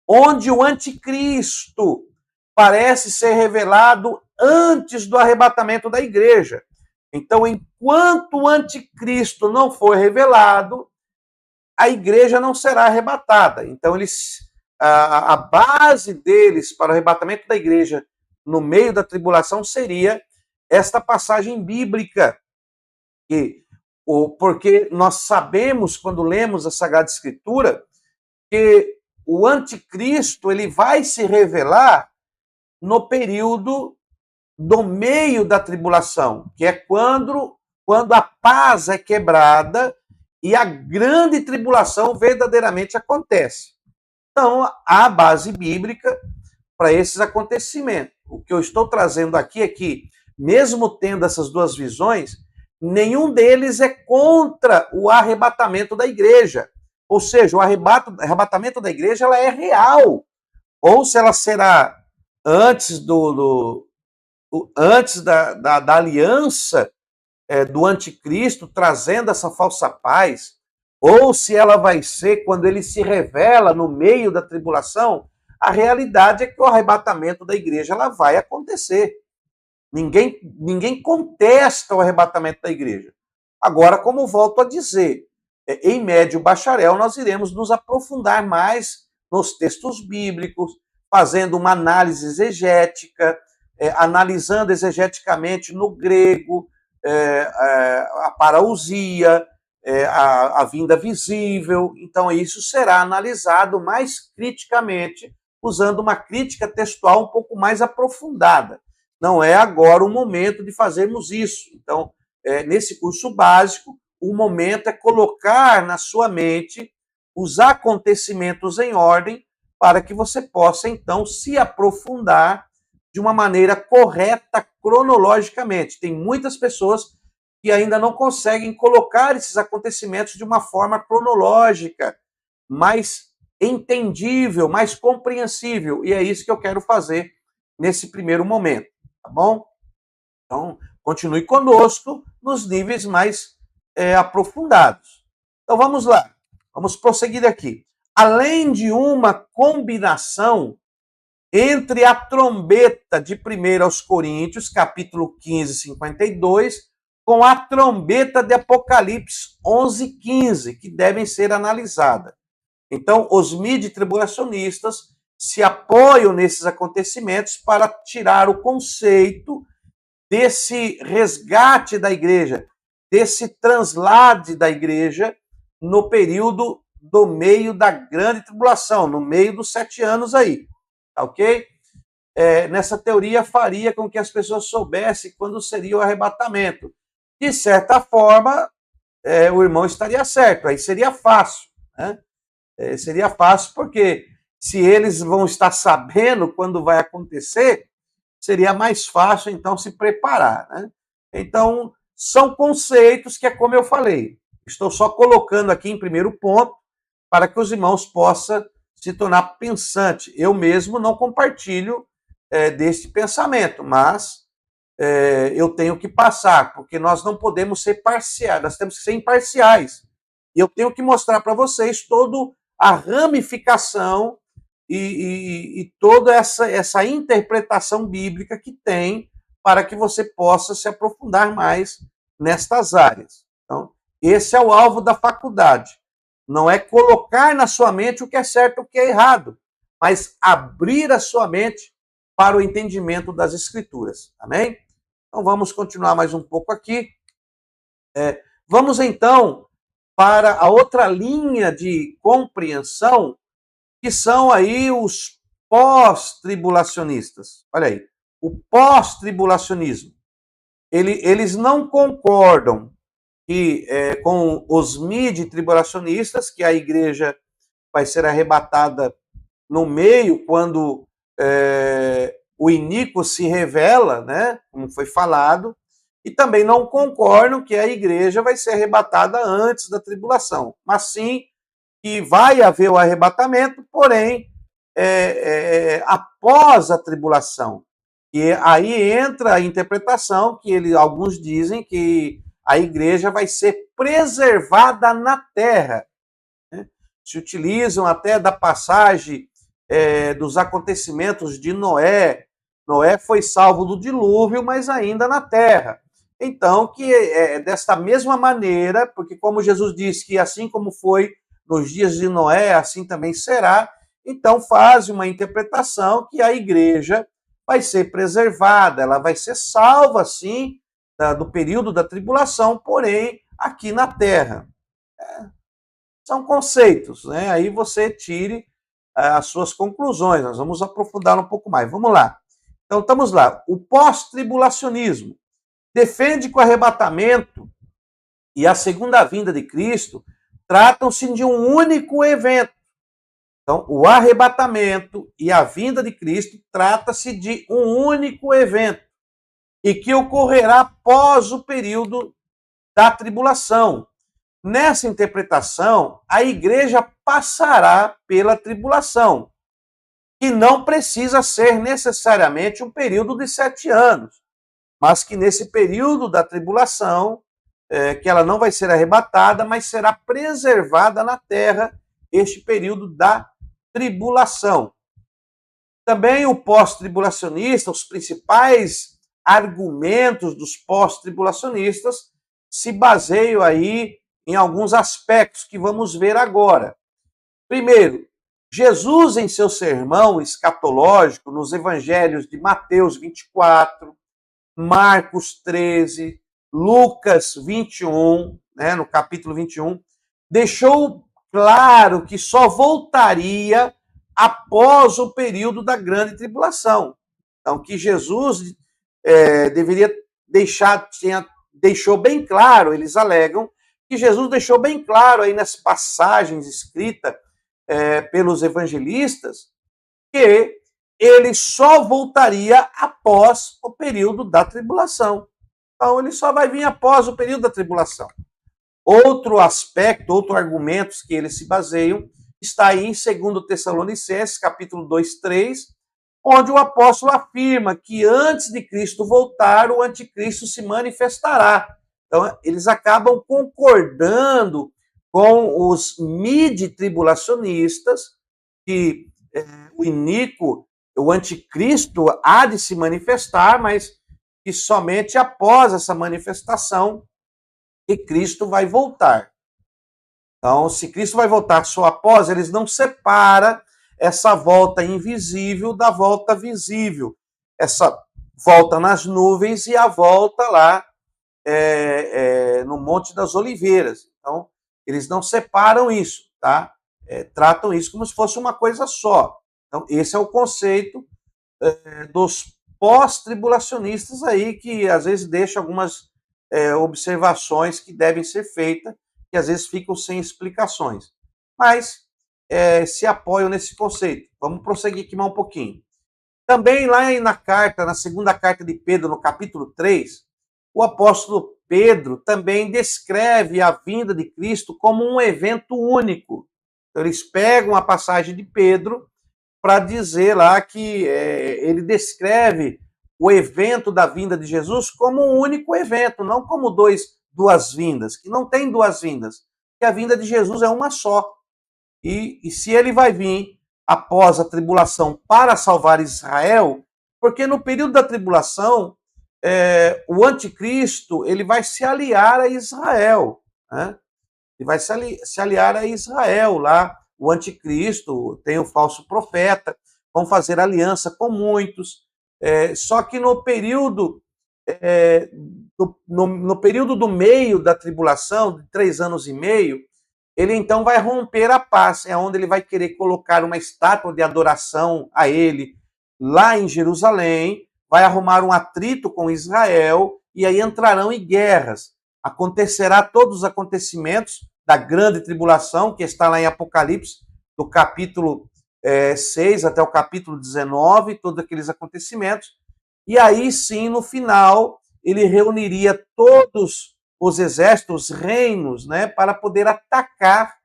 onde o anticristo parece ser revelado antes do arrebatamento da igreja. Então, enquanto o anticristo não for revelado, a igreja não será arrebatada. Então, a base deles para o arrebatamento da igreja no meio da tribulação seria esta passagem bíblica, porque nós sabemos, quando lemos a Sagrada Escritura, que o anticristo ele vai se revelar no período do meio da tribulação, que é quando a paz é quebrada e a grande tribulação verdadeiramente acontece. Então, há base bíblica para esses acontecimentos. O que eu estou trazendo aqui é que, mesmo tendo essas duas visões, nenhum deles é contra o arrebatamento da igreja. Ou seja, o arrebatamento da igreja ela é real. Ou se ela será antes da aliança do anticristo, trazendo essa falsa paz, ou se ela vai ser quando ele se revela no meio da tribulação, a realidade é que o arrebatamento da igreja ela vai acontecer. Ninguém contesta o arrebatamento da igreja. Agora, como volto a dizer, em médio bacharel, nós iremos nos aprofundar mais nos textos bíblicos, fazendo uma análise exegética, analisando exegeticamente no grego, a parousia, a vinda visível. Então, isso será analisado mais criticamente, usando uma crítica textual um pouco mais aprofundada. Não é agora o momento de fazermos isso. Então, nesse curso básico, o momento é colocar na sua mente os acontecimentos em ordem para que você possa, então, se aprofundar de uma maneira correta cronologicamente. Tem muitas pessoas que ainda não conseguem colocar esses acontecimentos de uma forma cronológica, mais entendível, mais compreensível. E é isso que eu quero fazer nesse primeiro momento, tá bom? Então, continue conosco nos níveis mais aprofundados. Então, vamos lá. Vamos prosseguir aqui. Além de uma combinação entre a trombeta de 1 aos Coríntios, capítulo 15, 52, com a trombeta de Apocalipse 11, 15, que devem ser analisadas. Então, os midi-tribulacionistas se apoiam nesses acontecimentos para tirar o conceito desse resgate da igreja, desse translade da igreja no período do meio da grande tribulação, no meio dos 7 anos aí, tá ok? Nessa teoria faria com que as pessoas soubessem quando seria o arrebatamento. De certa forma, o irmão estaria certo, aí seria fácil, né? Seria fácil porque se eles vão estar sabendo quando vai acontecer, seria mais fácil então se preparar, né? Então, são conceitos que é como eu falei, estou só colocando aqui em primeiro ponto para que os irmãos possam se tornar pensante. Eu mesmo não compartilho desse pensamento, mas eu tenho que passar, porque nós não podemos ser parciais, nós temos que ser imparciais. E eu tenho que mostrar para vocês toda a ramificação e toda essa interpretação bíblica que tem para que você possa se aprofundar mais nestas áreas. Então, esse é o alvo da faculdade. Não é colocar na sua mente o que é certo e o que é errado, mas abrir a sua mente para o entendimento das Escrituras. Amém? Então, vamos continuar mais um pouco aqui. Vamos, então, para a outra linha de compreensão, que são aí os pós-tribulacionistas. Olha aí, o pós-tribulacionismo. Eles não concordam com os midi-tribulacionistas, que a igreja vai ser arrebatada no meio, quando o iníquo se revela, né, como foi falado, e também não concordam que a igreja vai ser arrebatada antes da tribulação, mas sim que vai haver o arrebatamento, porém, após a tribulação. E aí entra a interpretação que alguns dizem que a igreja vai ser preservada na terra. Né? Se utilizam até da passagem dos acontecimentos de Noé. Noé foi salvo do dilúvio, mas ainda na terra. Então, que desta mesma maneira, porque como Jesus disse que assim como foi nos dias de Noé, assim também será, então faz uma interpretação que a igreja vai ser preservada, ela vai ser salva, sim, do período da tribulação, porém, aqui na terra. São conceitos, né? Aí você tire as suas conclusões, nós vamos aprofundar um pouco mais. Vamos lá. Então, estamos lá. O pós-tribulacionismo defende que o arrebatamento e a segunda vinda de Cristo tratam-se de um único evento. Então, o arrebatamento e a vinda de Cristo trata-se de um único evento e que ocorrerá após o período da tribulação. Nessa interpretação, a igreja passará pela tribulação, que não precisa ser necessariamente um período de 7 anos, mas que nesse período da tribulação, que ela não vai ser arrebatada, mas será preservada na terra este período da tribulação. Também o pós-tribulacionista, os principais argumentos dos pós-tribulacionistas se baseiam aí em alguns aspectos que vamos ver agora. Primeiro, Jesus, em seu sermão escatológico, nos evangelhos de Mateus 24, Marcos 13, Lucas 21, né, no capítulo 21, deixou claro que só voltaria após o período da grande tribulação. Então, que Jesus deveria deixou bem claro, eles alegam, que Jesus deixou bem claro aí nas passagens escritas pelos evangelistas, que ele só voltaria após o período da tribulação. Então, ele só vai vir após o período da tribulação. Outro aspecto, outro argumento que eles se baseiam, está aí em 2 Tessalonicenses, capítulo 2, 3, onde o apóstolo afirma que antes de Cristo voltar, o anticristo se manifestará. Então, eles acabam concordando com os midi-tribulacionistas, que o anticristo há de se manifestar, mas que somente após essa manifestação que Cristo vai voltar. Então, se Cristo vai voltar só após, eles não separam essa volta invisível da volta visível. Essa volta nas nuvens e a volta lá no Monte das Oliveiras. Então, eles não separam isso, tá? Tratam isso como se fosse uma coisa só. Então, esse é o conceito dos pós-tribulacionistas aí, que às vezes deixam algumas observações que devem ser feitas, que às vezes ficam sem explicações. Mas se apoiam nesse conceito. Vamos prosseguir aqui mais um pouquinho. Também lá na segunda carta de Pedro, no capítulo 3, o apóstolo Pedro também descreve a vinda de Cristo como um evento único. Então, eles pegam a passagem de Pedro para dizer lá que ele descreve o evento da vinda de Jesus como um único evento, não como duas vindas, que não tem duas vindas, que a vinda de Jesus é uma só. E se ele vai vir após a tribulação para salvar Israel, porque no período da tribulação, o anticristo ele vai se aliar a Israel, né? Ele vai se aliar a Israel lá. O anticristo tem o falso profeta, vão fazer aliança com muitos. Só que no período no período do meio da tribulação, de 3 anos e meio, ele então vai romper a paz, é onde ele vai querer colocar uma estátua de adoração a ele lá em Jerusalém, vai arrumar um atrito com Israel e aí entrarão em guerras. Acontecerá todos os acontecimentos da grande tribulação, que está lá em Apocalipse, do capítulo 6 até o capítulo 19, todos aqueles acontecimentos. E aí sim, no final, ele reuniria todos os exércitos, os reinos, né, para poder atacar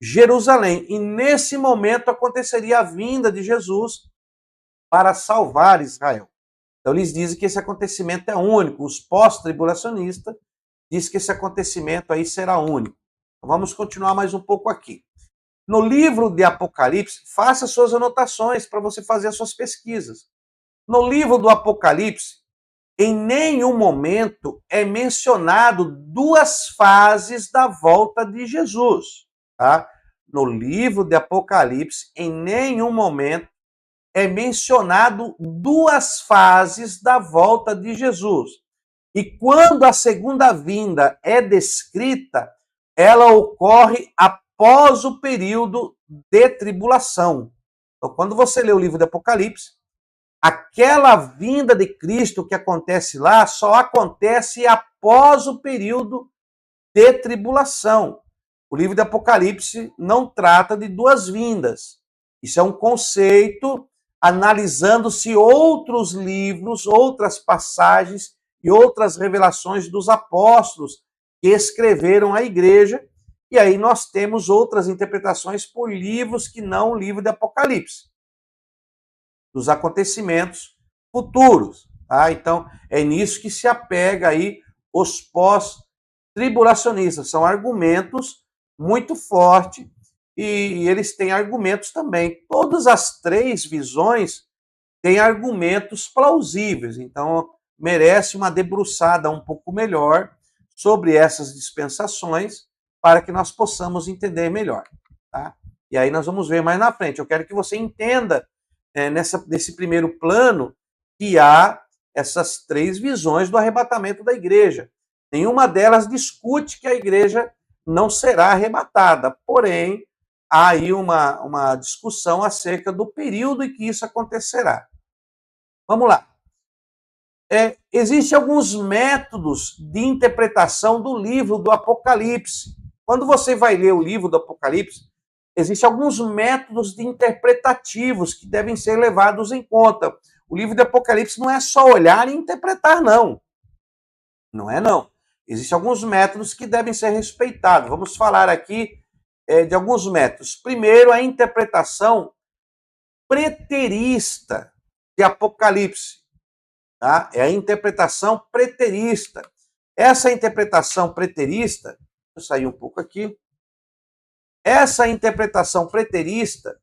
Jerusalém. E nesse momento aconteceria a vinda de Jesus para salvar Israel. Então eles dizem que esse acontecimento é único. Os pós-tribulacionistas dizem que esse acontecimento aí será único. Então, vamos continuar mais um pouco aqui. No livro de Apocalipse, faça suas anotações para você fazer as suas pesquisas. No livro do Apocalipse, em nenhum momento é mencionado duas fases da volta de Jesus. Tá? No livro de Apocalipse, em nenhum momento é mencionado duas fases da volta de Jesus. E quando a segunda vinda é descrita, ela ocorre após o período de tribulação. Então, quando você lê o livro de Apocalipse, aquela vinda de Cristo que acontece lá só acontece após o período de tribulação. O livro de Apocalipse não trata de duas vindas. Isso é um conceito analisando-se outros livros, outras passagens e outras revelações dos apóstolos que escreveram a igreja. E aí nós temos outras interpretações por livros que não o livro de Apocalipse, dos acontecimentos futuros. Tá? Então, é nisso que se apega aí os pós-tribulacionistas. São argumentos muito fortes e eles têm argumentos também. Todas as três visões têm argumentos plausíveis. Então, merece uma debruçada um pouco melhor sobre essas dispensações para que nós possamos entender melhor. Tá? E aí nós vamos ver mais na frente. Eu quero que você entenda nesse primeiro plano que há essas três visões do arrebatamento da igreja. Nenhuma delas discute que a igreja não será arrebatada, porém, há aí uma discussão acerca do período em que isso acontecerá. Vamos lá. Existem alguns métodos de interpretação do livro do Apocalipse. Quando você vai ler o livro do Apocalipse, existem alguns métodos de interpretativos que devem ser levados em conta. O livro do Apocalipse não é só olhar e interpretar, não. Não é, não. Existem alguns métodos que devem ser respeitados. Vamos falar aqui de alguns métodos. Primeiro, a interpretação preterista de Apocalipse. Tá? É a interpretação preterista. Essa interpretação preterista, deixa eu sair um pouco aqui. Essa interpretação preterista,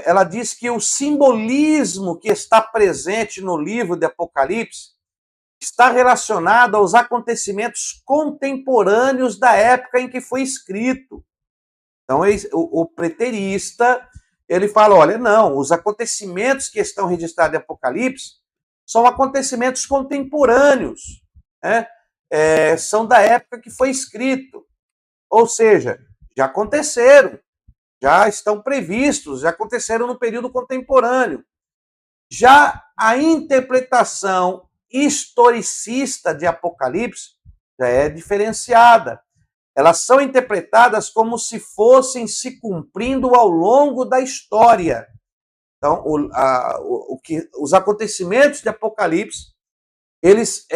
ela diz que o simbolismo que está presente no livro de Apocalipse está relacionado aos acontecimentos contemporâneos da época em que foi escrito. Então, o preterista, ele fala, olha, não, os acontecimentos que estão registrados em Apocalipse são acontecimentos contemporâneos, né? São da época que foi escrito. Ou seja, já aconteceram, já estão previstos, já aconteceram no período contemporâneo. Já a interpretação historicista de Apocalipse já é diferenciada. Elas são interpretadas como se fossem se cumprindo ao longo da história. Então, os acontecimentos de Apocalipse, eles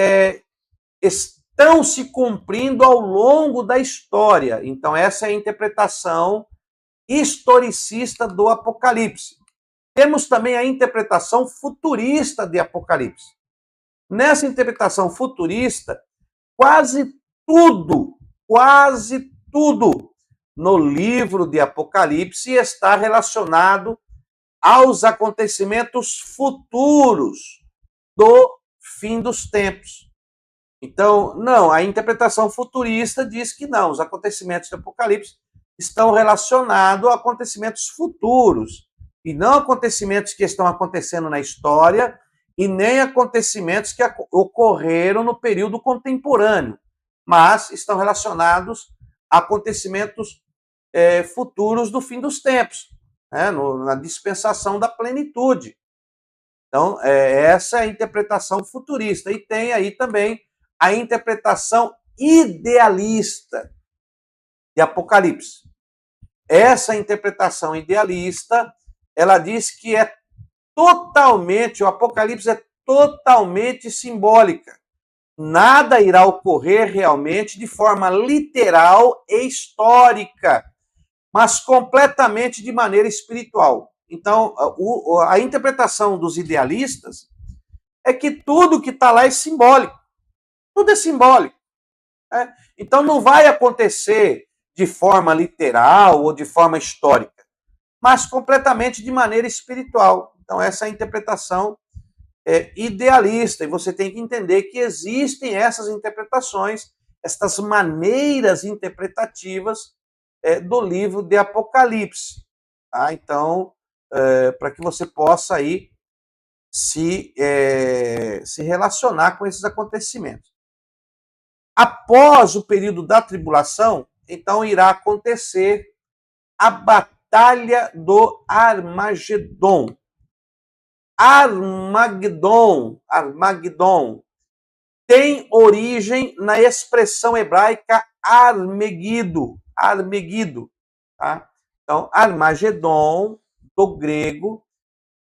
estão se cumprindo ao longo da história. Então, essa é a interpretação historicista do Apocalipse. Temos também a interpretação futurista de Apocalipse. Nessa interpretação futurista, quase tudo no livro de Apocalipse está relacionado aos acontecimentos futuros do fim dos tempos. Então, não, a interpretação futurista diz que não, os acontecimentos do Apocalipse estão relacionados a acontecimentos futuros, e não acontecimentos que estão acontecendo na história, e nem acontecimentos que ocorreram no período contemporâneo, mas estão relacionados a acontecimentos futuros do fim dos tempos, né, na dispensação da plenitude. Então, essa é a interpretação futurista. E tem aí também a interpretação idealista de Apocalipse. Essa interpretação idealista, ela diz que o Apocalipse é totalmente simbólica. Nada irá ocorrer realmente de forma literal e histórica. mas completamente de maneira espiritual. Então, a interpretação dos idealistas é que tudo que está lá é simbólico. Tudo é simbólico. Né? Então, não vai acontecer de forma literal ou de forma histórica, mas completamente de maneira espiritual. Então, essa é a interpretação idealista, e você tem que entender que existem essas interpretações, estas maneiras interpretativas do livro de Apocalipse. Tá? Então, para que você possa aí se relacionar com esses acontecimentos. Após o período da tribulação, então irá acontecer a Batalha do Armagedon. Armagedon tem origem na expressão hebraica Armegido, tá? Então, Armagedon, do grego,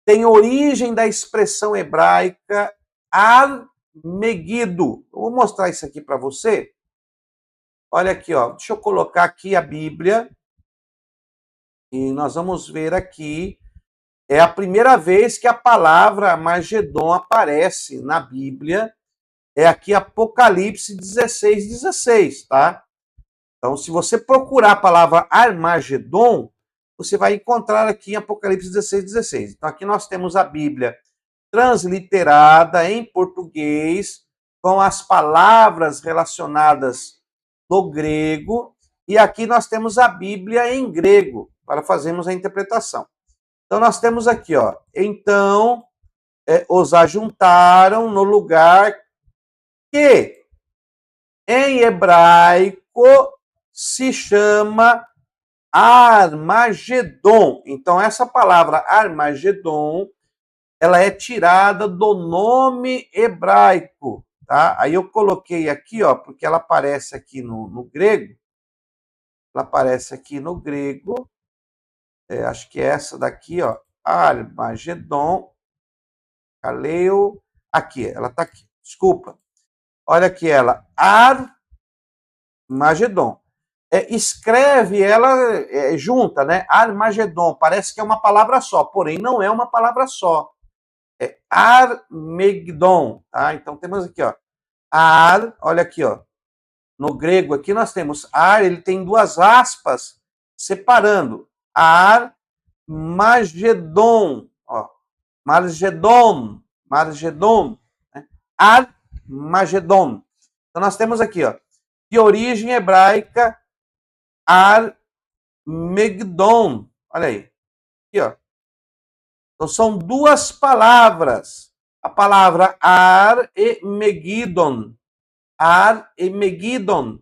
tem origem da expressão hebraica Armegido. Eu vou mostrar isso aqui para você. Olha aqui, ó. Deixa eu colocar aqui a Bíblia e nós vamos ver aqui. É a primeira vez que a palavra Armagedon aparece na Bíblia. É aqui Apocalipse 16:16, tá? Então, se você procurar a palavra Armagedon, você vai encontrar aqui em Apocalipse 16:16. Então, aqui nós temos a Bíblia transliterada em português, com as palavras relacionadas do grego, e aqui nós temos a Bíblia em grego, para fazermos a interpretação. Então, nós temos aqui, ó, então, os ajuntaram no lugar que em hebraico se chama Armagedon. Então, essa palavra Armagedon, ela é tirada do nome hebraico, tá? Aí eu coloquei aqui, ó, porque ela aparece aqui no grego. Ela aparece aqui no grego. Acho que é essa daqui, ó, Armagedon. Caleu. Aqui, ela tá aqui. Desculpa. Olha aqui ela, Armagedon. Escreve ela junta, né? Armagedon, parece que é uma palavra só, porém não é uma palavra só. É Armagedon, tá? Então temos aqui, ó, olha aqui, ó. No grego aqui nós temos ele tem duas aspas separando. Armagedon, ó. Margedon, né? Armagedon. Então nós temos aqui, ó, de origem hebraica, Armagedon. Olha aí. Aqui, ó. Então são duas palavras. A palavra Ar e Megidon. Ar e Megidon.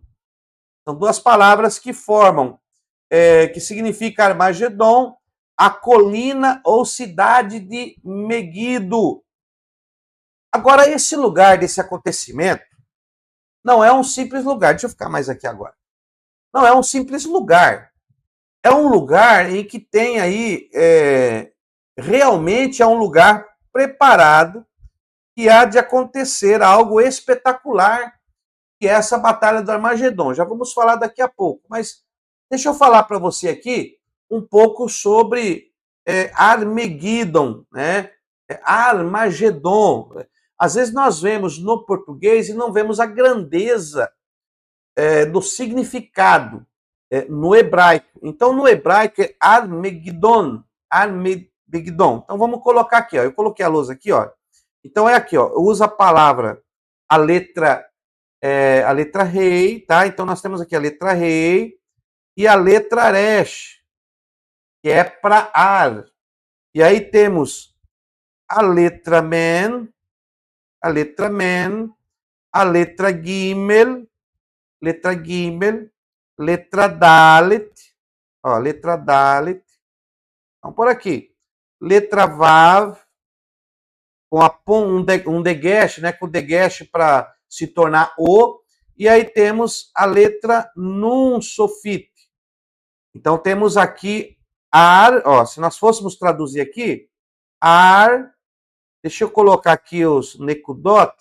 São duas palavras que formam, que significa Armagedon, a colina ou cidade de Megido. Agora, esse lugar desse acontecimento não é um simples lugar. Deixa eu ficar mais aqui agora. Não é um simples lugar. É um lugar em que tem aí, realmente é um lugar preparado que há de acontecer algo espetacular, que é essa Batalha do Armagedon. Já vamos falar daqui a pouco, mas deixa eu falar para você aqui um pouco sobre Armagedon, né? Armagedon. Às vezes nós vemos no português e não vemos a grandeza do significado no hebraico. Então, no hebraico é Armagedon. Então, vamos colocar aqui, ó. Eu coloquei a lousa aqui, ó. Então, é aqui, ó. Eu uso a palavra, a letra rei, tá? Então, nós temos aqui a letra rei e a letra resh, que é para ar. E aí temos a letra men, a letra gimel, letra dalet, ó, letra dalet. Vamos por aqui. Letra vav, com um degesh, né, com o degesh para se tornar o. E aí temos a letra nun sofit. Então temos aqui ar, ó, se nós fôssemos traduzir aqui, ar, deixa eu colocar aqui os nekudot,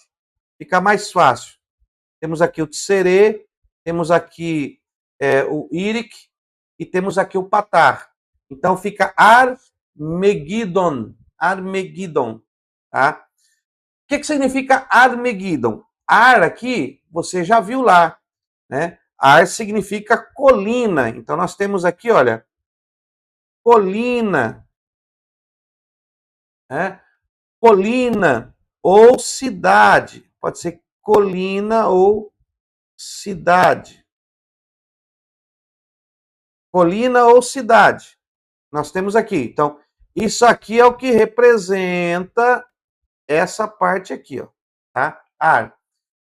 fica mais fácil. Temos aqui o tsere, temos aqui o irik, e temos aqui o patar. Então fica Armegidon. Armegidon. Tá? O que significa Armegidon? Ar aqui, você já viu lá, né? Ar significa colina. Então nós temos aqui, olha, colina, né? Colina ou cidade. Pode ser colina ou cidade. Colina ou cidade. Nós temos aqui. Então, isso aqui é o que representa essa parte aqui, ó, tá? Ar.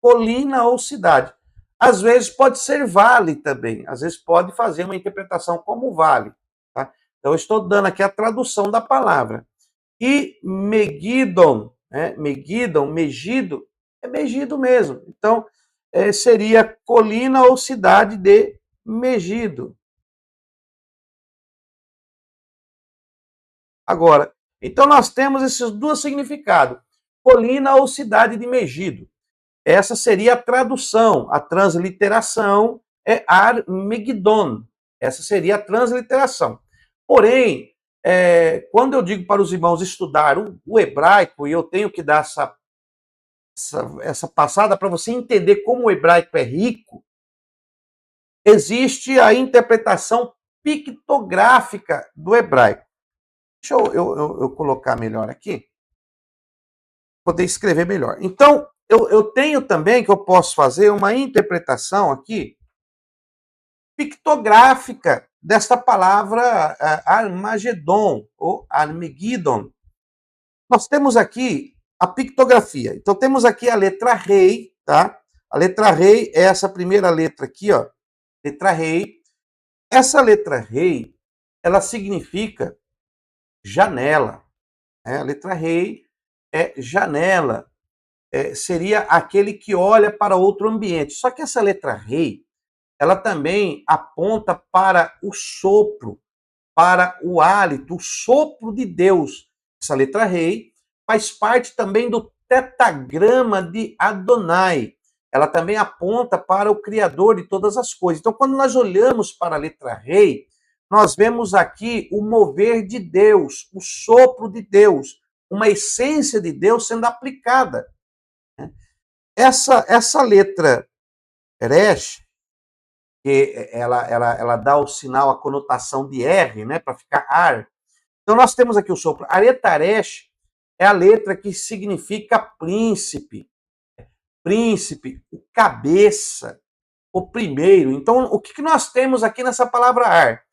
Colina ou cidade. Às vezes pode ser vale também. Às vezes pode fazer uma interpretação como vale, tá? Então, eu estou dando aqui a tradução da palavra. E Megidon, né? Megidon, Megido, é Megido mesmo. Então, seria colina ou cidade de Megido. Agora, então nós temos esses dois significados: colina ou cidade de Megido. Essa seria a tradução, a transliteração é Armagedon. Essa seria a transliteração. Porém, quando eu digo para os irmãos estudar o hebraico, e eu tenho que dar essa passada para você entender como o hebraico é rico, existe a interpretação pictográfica do hebraico. Deixa eu colocar melhor aqui, poder escrever melhor. Então, eu tenho também que eu posso fazer uma interpretação aqui pictográfica desta palavra Armagedon ou Armagedon. Nós temos aqui a pictografia. Então temos aqui a letra rei, tá? A letra rei é essa primeira letra aqui, ó. Letra rei. Essa letra rei, ela significa janela. A letra rei é janela. Seria aquele que olha para outro ambiente. Só que essa letra rei, ela também aponta para o sopro, para o hálito, o sopro de Deus. Essa letra rei faz parte também do tetagrama de Adonai. Ela também aponta para o Criador de todas as coisas. Então, quando nós olhamos para a letra rei, nós vemos aqui o mover de Deus, o sopro de Deus, uma essência de Deus sendo aplicada. Essa letra Resh, que ela dá o sinal, a conotação de R, né, para ficar ar. Então nós temos aqui o sopro. Aretaresh é a letra que significa príncipe, príncipe, o cabeça, o primeiro. Então o que nós temos aqui nessa palavra ar?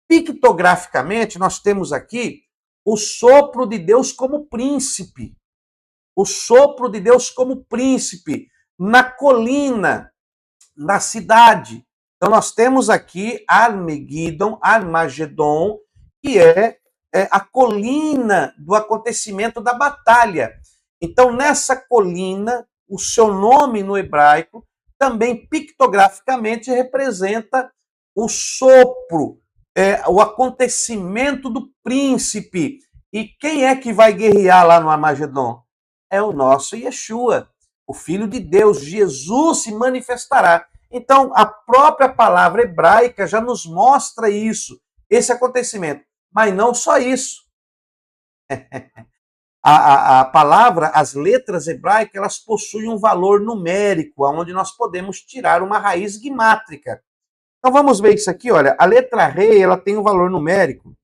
Pictograficamente nós temos aqui o sopro de Deus como príncipe. O sopro de Deus como príncipe na colina, na cidade. Então nós temos aqui Armagedon, Armagedon, que é a colina do acontecimento da batalha. Então nessa colina, o seu nome no hebraico também pictograficamente representa o sopro, o acontecimento do príncipe. E quem é que vai guerrear lá no Armagedon? É o nosso Yeshua, o Filho de Deus. Jesus se manifestará. Então, a própria palavra hebraica já nos mostra isso, esse acontecimento. Mas não só isso. A palavra, as letras hebraicas, elas possuem um valor numérico, onde nós podemos tirar uma raiz guimátrica. Então, vamos ver isso aqui, olha. A letra rei, ela tem um valor numérico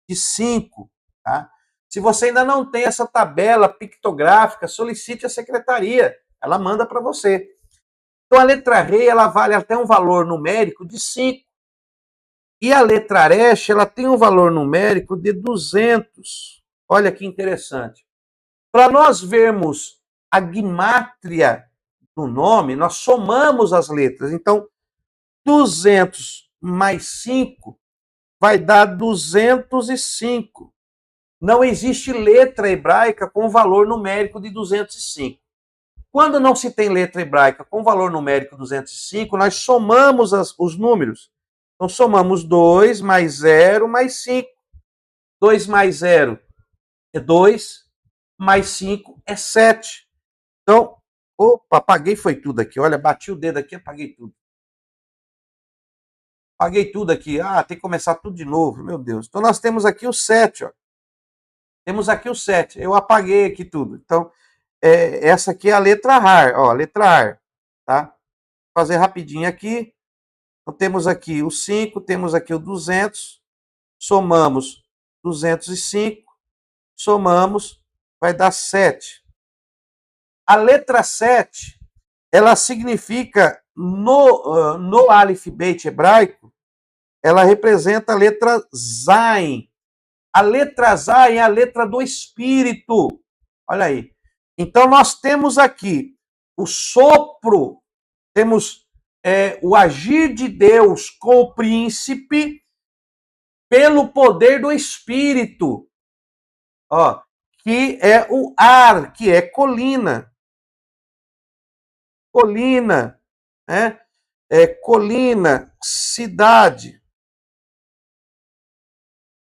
de 5, tá? Se você ainda não tem essa tabela pictográfica, solicite a secretaria, ela manda para você. Então a letra rei, ela vale até um valor numérico de 5. E a letra resh, ela tem um valor numérico de 200. Olha que interessante. Para nós vermos a guimátria do nome, nós somamos as letras. Então, 200 mais 5 vai dar 205. Não existe letra hebraica com valor numérico de 205. Quando não se tem letra hebraica com valor numérico 205, nós somamos os números. Então, somamos 2 mais 0 mais 5. 2 mais 0 é 2, mais 5 é 7. Então, opa, apaguei foi tudo aqui. Olha, bati o dedo aqui, apaguei tudo. Apaguei tudo aqui. Ah, tem que começar tudo de novo. Meu Deus. Então nós temos aqui o 7, ó. Temos aqui o 7. Eu apaguei aqui tudo. Então, essa aqui é a letra AR, ó, letra AR, tá? Vou fazer rapidinho aqui. Então temos aqui o 5, temos aqui o 200, somamos 205, somamos, vai dar 7. A letra 7, ela significa, no alfabeto hebraico, ela representa a letra Zain. A letra Zain é a letra do Espírito. Olha aí. Então nós temos aqui o sopro, temos o agir de Deus com o príncipe pelo poder do Espírito, ó, que é o ar, que é colina. Colina, né? Colina, cidade,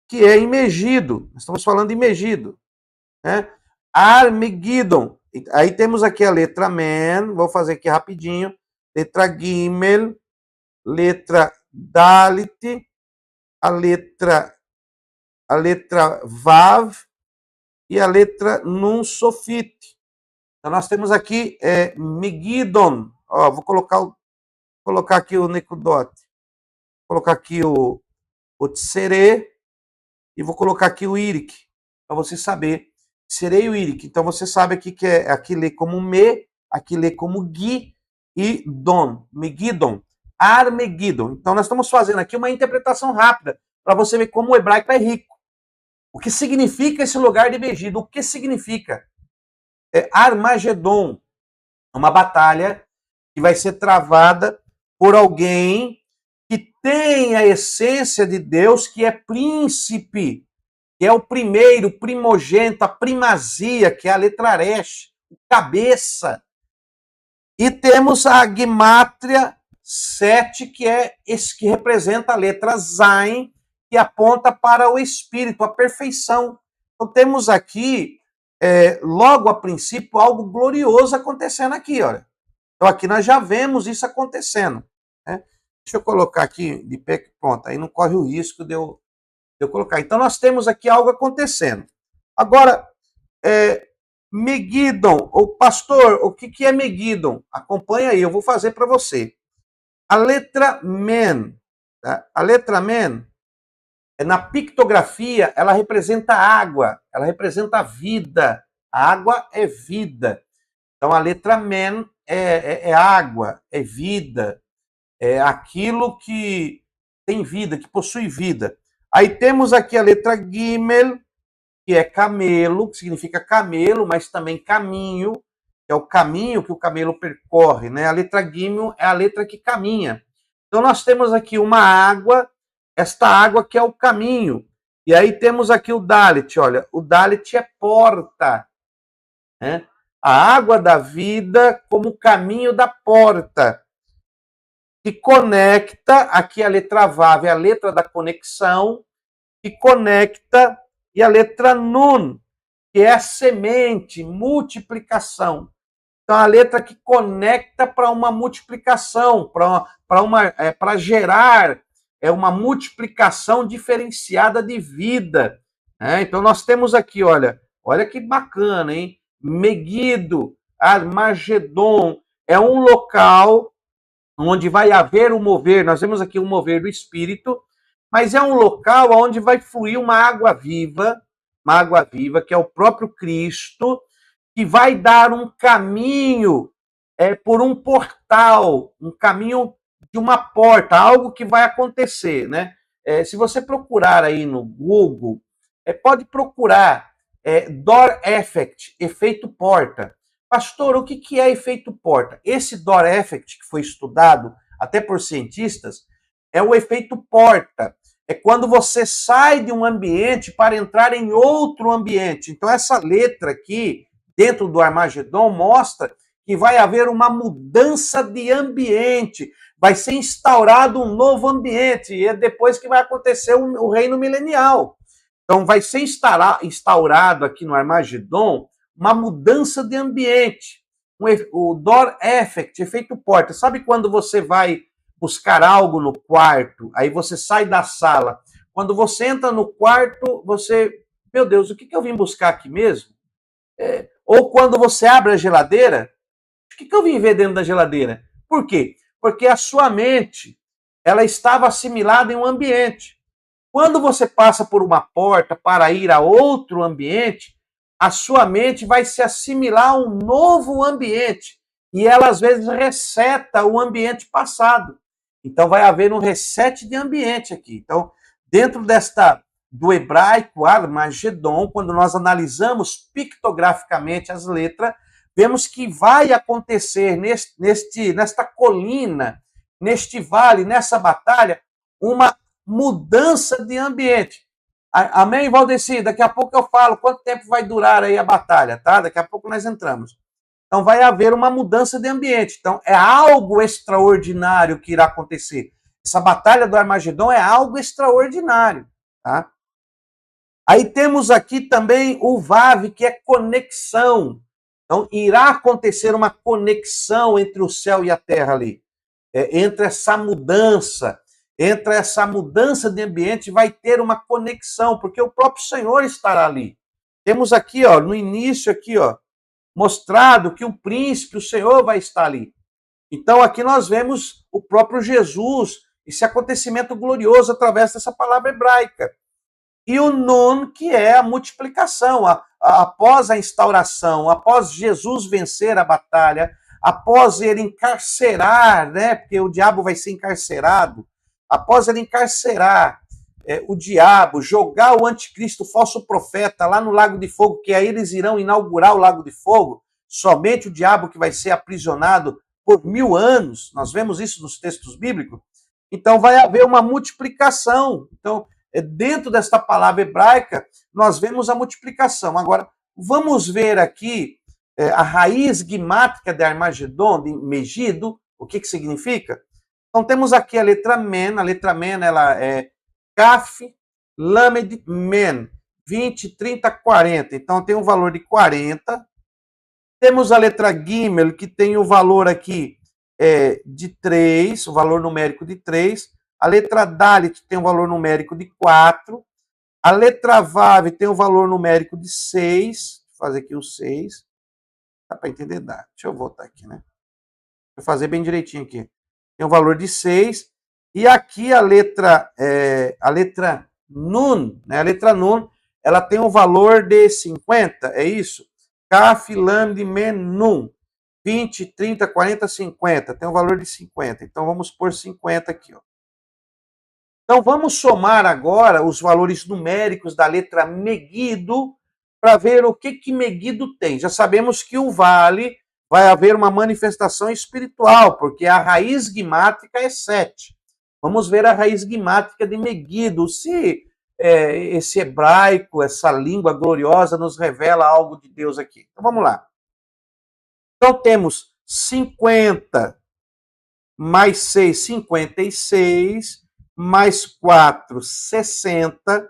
que é em Megido. Estamos falando de Megido, né? Armagedon. Aí temos aqui a letra Men, vou fazer aqui rapidinho. Letra Gimel, letra Dalit, a letra Vav e a letra Nun Sofit. Então nós temos aqui Megidon. Ó, vou colocar aqui o Nekudot. Vou colocar aqui o Tsere e vou colocar aqui o Irik, para você saber. Serei o Irik. Então você sabe aqui que aqui lê como Me, aqui lê como Gi e Don. Megidon. Armagedon. Então nós estamos fazendo aqui uma interpretação rápida para você ver como o hebraico é rico. O que significa esse lugar de Megido? O que significa? Armagedon, uma batalha que vai ser travada por alguém que tem a essência de Deus, que é príncipe, que é o primeiro, primogênito, a primazia, que é a letra Resh, o cabeça. E temos a Gemátria 7, que é esse que representa a letra Zain, que aponta para o espírito, a perfeição. Então temos aqui, logo a princípio, algo glorioso acontecendo aqui, olha. Então aqui nós já vemos isso acontecendo, né? Deixa eu colocar aqui de pé, pronto, aí não corre o risco de eu colocar. Então nós temos aqui algo acontecendo. Agora, Megidon, o pastor, o que é Megidon? Acompanha aí, eu vou fazer para você. A letra Men, tá? A letra Men, na pictografia, ela representa água, ela representa vida. A água é vida. Então a letra Men é água, é vida, é aquilo que tem vida, que possui vida. Aí temos aqui a letra Gimel, que é camelo, que significa camelo, mas também caminho, que é o caminho que o camelo percorre, né? A letra Gimel é a letra que caminha. Então nós temos aqui uma água, esta água que é o caminho. E aí temos aqui o Dalit, olha, o Dalit é porta, né? A água da vida como o caminho da porta, que conecta, aqui a letra Vav é a letra da conexão, que conecta, e a letra Nun, que é a semente, multiplicação. Então, a letra que conecta para uma multiplicação, para gerar uma multiplicação diferenciada de vida. Né? Então, nós temos aqui, olha que bacana, hein? Megido, Armagedon, é um local onde vai haver um mover, nós vemos aqui um mover do Espírito, mas é um local onde vai fluir uma água viva, que é o próprio Cristo, que vai dar um caminho por um portal, um caminho de uma porta, algo que vai acontecer, né? Se você procurar aí no Google, pode procurar Door Effect, efeito porta. Pastor, o que é efeito porta? Esse Door Effect, que foi estudado até por cientistas, é o efeito porta. É quando você sai de um ambiente para entrar em outro ambiente. Então, essa letra aqui, dentro do Armagedon, mostra que vai haver uma mudança de ambiente. Vai ser instaurado um novo ambiente. E é depois que vai acontecer o reino milenial. Então, vai ser instaurado aqui no Armagedon uma mudança de ambiente. O Door Effect, efeito porta. Sabe quando você vai buscar algo no quarto, aí você sai da sala. Quando você entra no quarto, meu Deus, o que eu vim buscar aqui mesmo? Ou quando você abre a geladeira, o que eu vim ver dentro da geladeira? Por quê? Porque a sua mente, ela estava assimilada em um ambiente. Quando você passa por uma porta para ir a outro ambiente, a sua mente vai se assimilar a um novo ambiente. E ela, às vezes, reseta o ambiente passado. Então, vai haver um reset de ambiente aqui. Então, dentro do hebraico Armagedon, quando nós analisamos pictograficamente as letras, vemos que vai acontecer nesta colina, neste vale, nessa batalha, uma mudança de ambiente. Amém, Valdeci? Daqui a pouco eu falo quanto tempo vai durar aí a batalha, tá? Daqui a pouco nós entramos. Então vai haver uma mudança de ambiente. Então é algo extraordinário que irá acontecer. Essa batalha do Armagedon é algo extraordinário, tá? Aí temos aqui também o Vav, que é conexão. Então irá acontecer uma conexão entre o céu e a terra ali. Entre essa mudança de ambiente vai ter uma conexão, porque o próprio Senhor estará ali. Temos aqui, ó, no início aqui, ó, mostrado que o príncipe, o Senhor vai estar ali. Então aqui nós vemos o próprio Jesus, esse acontecimento glorioso através dessa palavra hebraica. E o Nun, que é a multiplicação, após a instauração, após Jesus vencer a batalha, após ele encarcerar, né, porque o diabo vai ser encarcerado, após ele encarcerar o diabo, jogar o anticristo, o falso profeta, lá no Lago de Fogo, que aí eles irão inaugurar o Lago de Fogo, somente o diabo que vai ser aprisionado por 1000 anos, nós vemos isso nos textos bíblicos, então vai haver uma multiplicação. Então, dentro desta palavra hebraica, nós vemos a multiplicação. Agora, vamos ver aqui a raiz guimátrica de Armagedon, de Megido, o que significa? Então, temos aqui a letra Men ela é Kaf, Lamed, Men, 20, 30, 40. Então, tem um valor de 40. Temos a letra Gimel, que tem o valor aqui de 3, o valor numérico de 3. A letra Dalit tem um valor numérico de 4. A letra Vav tem um valor numérico de 6. Vou fazer aqui o 6. Dá para entender? Dá. Deixa eu voltar aqui, né? Vou fazer bem direitinho aqui. Tem um valor de 6. E aqui a letra Nun, né? A letra Nun, ela tem um valor de 50, é isso? Kaf, Lam, Men, Nun. 20, 30, 40, 50. Tem um valor de 50. Então vamos pôr 50 aqui, ó. Então vamos somar agora os valores numéricos da letra Megido para ver o que Megido tem. Já sabemos que o vale vai haver uma manifestação espiritual, porque a raiz guimátrica é 7. Vamos ver a raiz guimátrica de Megido, se esse hebraico, essa língua gloriosa nos revela algo de Deus aqui. Então vamos lá. Então temos 50 mais 6, 56, mais 4, 60,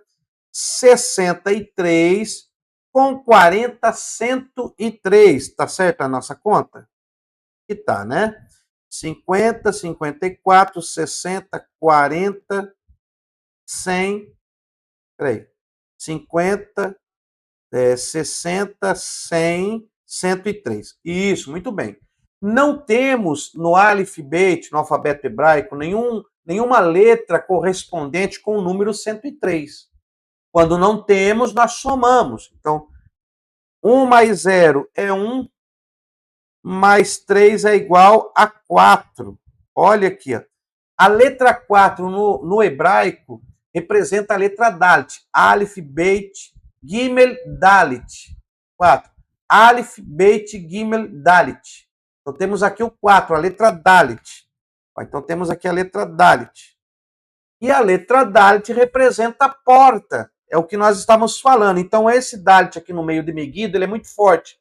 63, com 40, 103. Tá certo a nossa conta? Que tá, né? 50, 54, 60, 40, 100. Peraí. 50, 60, 100, 103. Isso, muito bem. Não temos no Aleph-Bet, no alfabeto hebraico, nenhuma letra correspondente com o número 103. Quando não temos, nós somamos. Então, 1 mais 0 é 1, mais 3 é igual a 4. Olha aqui, ó. A letra 4 no hebraico representa a letra Dalit. Aleph, Beit, Gimel, Dalit. 4. Aleph, Beit, Gimel, Dalit. Então temos aqui o 4, a letra Dalit. Então temos aqui a letra Dalit. E a letra Dalit representa a porta. É o que nós estamos falando. Então esse Dalit aqui no meio de Megido, ele é muito forte.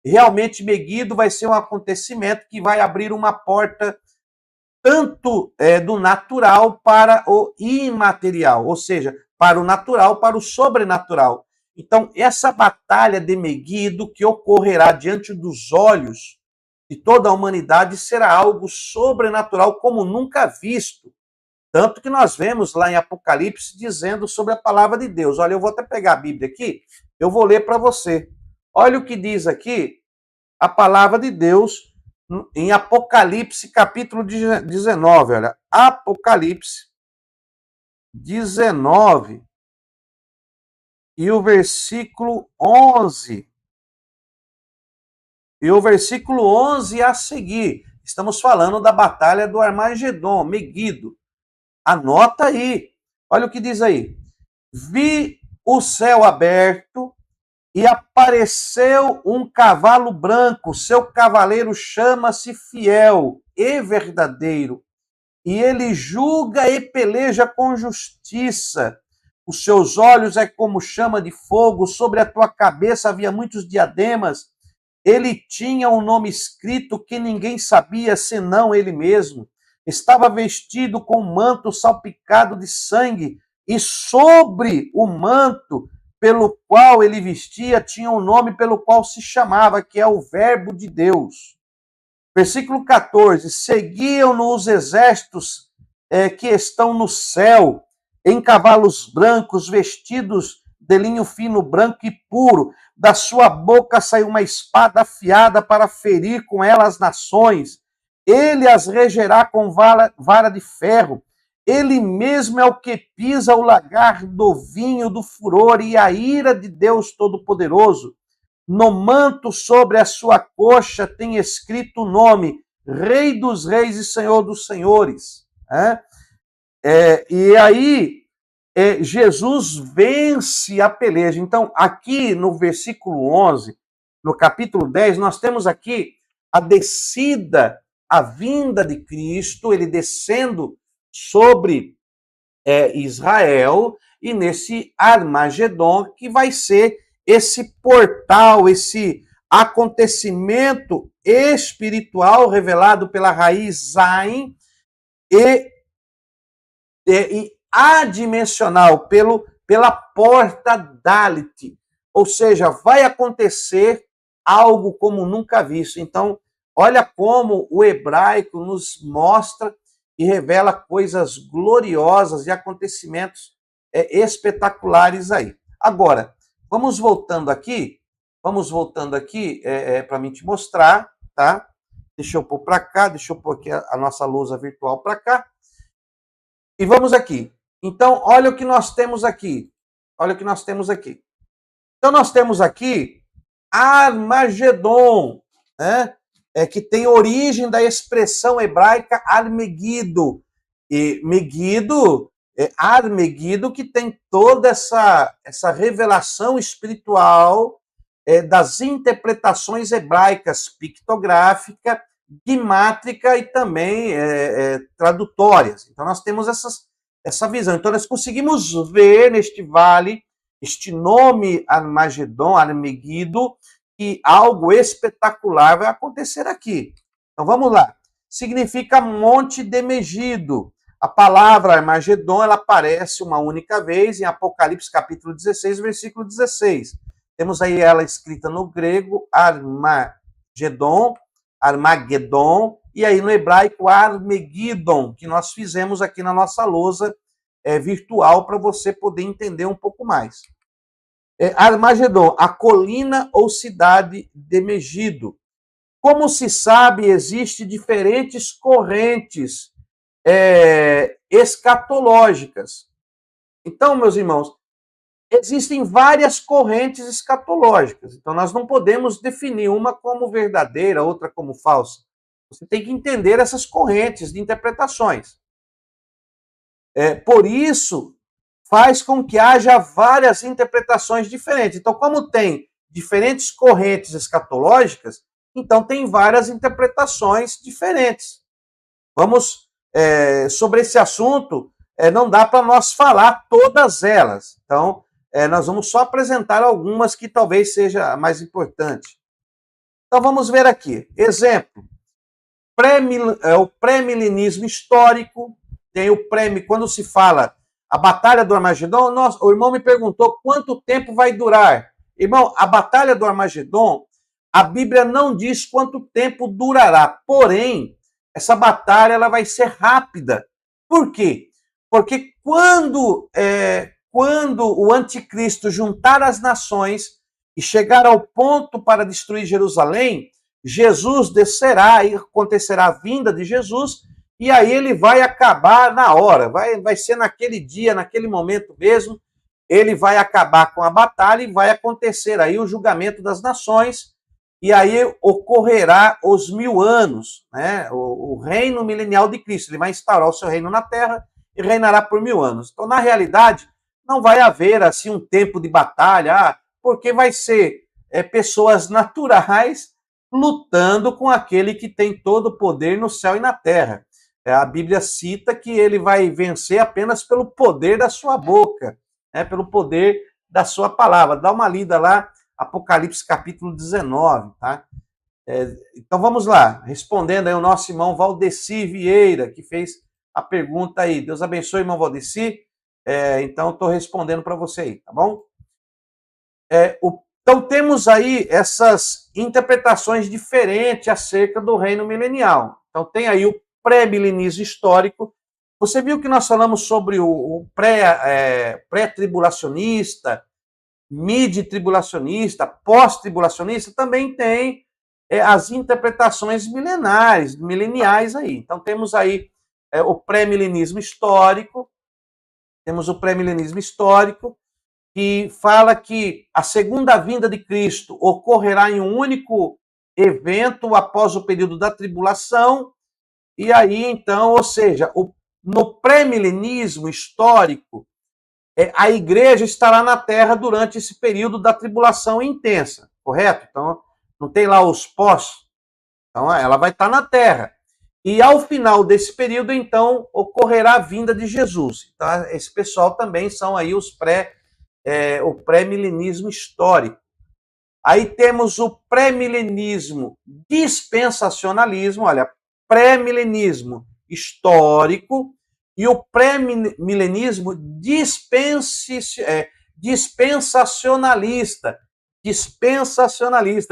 Realmente Megido vai ser um acontecimento que vai abrir uma porta tanto do natural para o imaterial, ou seja, para o natural, para o sobrenatural. Então, essa batalha de Megido que ocorrerá diante dos olhos de toda a humanidade será algo sobrenatural como nunca visto. Tanto que nós vemos lá em Apocalipse dizendo sobre a palavra de Deus. Olha, eu vou até pegar a Bíblia aqui, eu vou ler para você. Olha o que diz aqui a palavra de Deus em Apocalipse, capítulo 19. Olha, Apocalipse 19 e o versículo 11. E o versículo 11 a seguir. Estamos falando da batalha do Armagedon, Meguido. Anota aí. Olha o que diz aí. Vi o céu aberto e apareceu um cavalo branco. Seu cavaleiro chama-se Fiel e Verdadeiro. E ele julga e peleja com justiça. Os seus olhos é como chama de fogo. Sobre a tua cabeça havia muitos diademas. Ele tinha um nome escrito que ninguém sabia senão ele mesmo. Estava vestido com um manto salpicado de sangue, e sobre o manto pelo qual ele vestia tinha um nome pelo qual se chamava, que é o Verbo de Deus. Versículo 14. Seguiam-no os exércitos que estão no céu, em cavalos brancos, vestidos de linho fino, branco e puro. Da sua boca saiu uma espada afiada para ferir com ela as nações. Ele as regerá com vara de ferro. Ele mesmo é o que pisa o lagar do vinho do furor e a ira de Deus Todo-Poderoso. No manto sobre a sua coxa tem escrito o nome Rei dos Reis e Senhor dos Senhores. E aí Jesus vence a peleja. Então, aqui no versículo 11, no capítulo 10, nós temos aqui a descida, a vinda de Cristo, ele descendo sobre Israel, e nesse Armagedon, que vai ser esse portal, esse acontecimento espiritual revelado pela raiz Zain e adimensional pela porta Dalit. Ou seja, vai acontecer algo como nunca visto. Então, olha como o hebraico nos mostra e revela coisas gloriosas e acontecimentos espetaculares aí. Agora, vamos voltando aqui para mim te mostrar, tá? Deixa eu pôr para cá, deixa eu pôr aqui a nossa lousa virtual para cá. E vamos aqui. Então, olha o que nós temos aqui. Então, nós temos aqui Armagedon, né? Que tem origem da expressão hebraica Armegido. E Megido, Armegido, que tem toda essa revelação espiritual das interpretações hebraicas, pictográfica, guimátrica e também tradutórias. Então, nós temos essa visão. Então, nós conseguimos ver neste vale, este nome Armagedon, Armegido, que algo espetacular vai acontecer aqui. Então, vamos lá. Significa monte de Megido. A palavra Armagedon, ela aparece uma única vez em Apocalipse, capítulo 16, versículo 16. Temos aí ela escrita no grego, Armagedon, e aí no hebraico Armegidon, que nós fizemos aqui na nossa lousa virtual para você poder entender um pouco mais. Armagedon, a colina ou cidade de Megido. Como se sabe, existem diferentes correntes escatológicas. Então, meus irmãos, existem várias correntes escatológicas. Então, nós não podemos definir uma como verdadeira, outra como falsa. Você tem que entender essas correntes de interpretações. Por isso, faz com que haja várias interpretações diferentes. Então, como tem diferentes correntes escatológicas, então tem várias interpretações diferentes. Vamos, sobre esse assunto, não dá para nós falar todas elas. Então, nós vamos só apresentar algumas que talvez seja a mais importante. Então, vamos ver aqui. Exemplo, o pré-milenismo histórico, tem o quando se fala a Batalha do Armagedon, o irmão me perguntou quanto tempo vai durar. Irmão, a Batalha do Armagedon, A Bíblia não diz quanto tempo durará, porém, essa batalha ela vai ser rápida. Por quê? Porque quando o anticristo juntar as nações e chegar ao ponto para destruir Jerusalém, Jesus descerá e acontecerá a vinda de Jesus, e aí ele vai acabar na hora, vai ser naquele dia, naquele momento mesmo, ele vai acabar com a batalha e vai acontecer aí o julgamento das nações, e aí ocorrerá os 1000 anos, né? O reino milenial de Cristo. Ele vai instaurar o seu reino na terra e reinará por 1000 anos. Então, na realidade, não vai haver assim um tempo de batalha, porque vai ser pessoas naturais lutando com aquele que tem todo o poder no céu e na terra. A Bíblia cita que ele vai vencer apenas pelo poder da sua boca, pelo poder da sua palavra. Dá uma lida lá, Apocalipse capítulo 19, tá? Então vamos lá, respondendo aí o nosso irmão Valdeci Vieira, que fez a pergunta aí. Deus abençoe, irmão Valdeci. Então estou respondendo para você aí, tá bom? Então temos aí essas interpretações diferentes acerca do reino milenial. Então tem aí o pré-milenismo histórico. Você viu que nós falamos sobre o pré-tribulacionista, mid-tribulacionista, pós-tribulacionista, também tem as interpretações mileniais aí. Então temos aí o pré-milenismo histórico, que fala que a segunda vinda de Cristo ocorrerá em um único evento após o período da tribulação, e aí então, ou seja, no pré-milenismo histórico, a igreja estará na terra durante esse período da tribulação intensa, correto? Então, não tem lá os pós, então ela vai estar na terra. E ao final desse período, então, ocorrerá a vinda de Jesus. Então, esse pessoal também são aí o pré-milenismo histórico. Aí temos o pré-milenismo dispensacionalismo, olha, pré-milenismo histórico e o pré-milenismo dispensacionalista,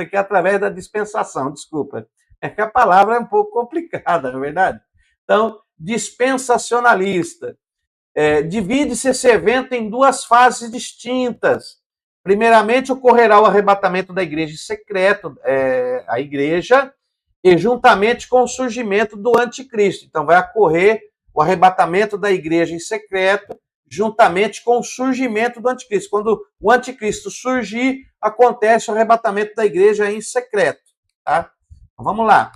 que é através da dispensação, desculpa. É que a palavra é um pouco complicada, não é verdade? Então, dispensacionalista. Divide-se esse evento em duas fases distintas. Primeiramente, ocorrerá o arrebatamento da igreja em secreto, a igreja, e juntamente com o surgimento do anticristo. Então, vai ocorrer o arrebatamento da igreja em secreto, juntamente com o surgimento do anticristo. Quando o anticristo surgir, acontece o arrebatamento da igreja em secreto. Tá? Então, vamos lá.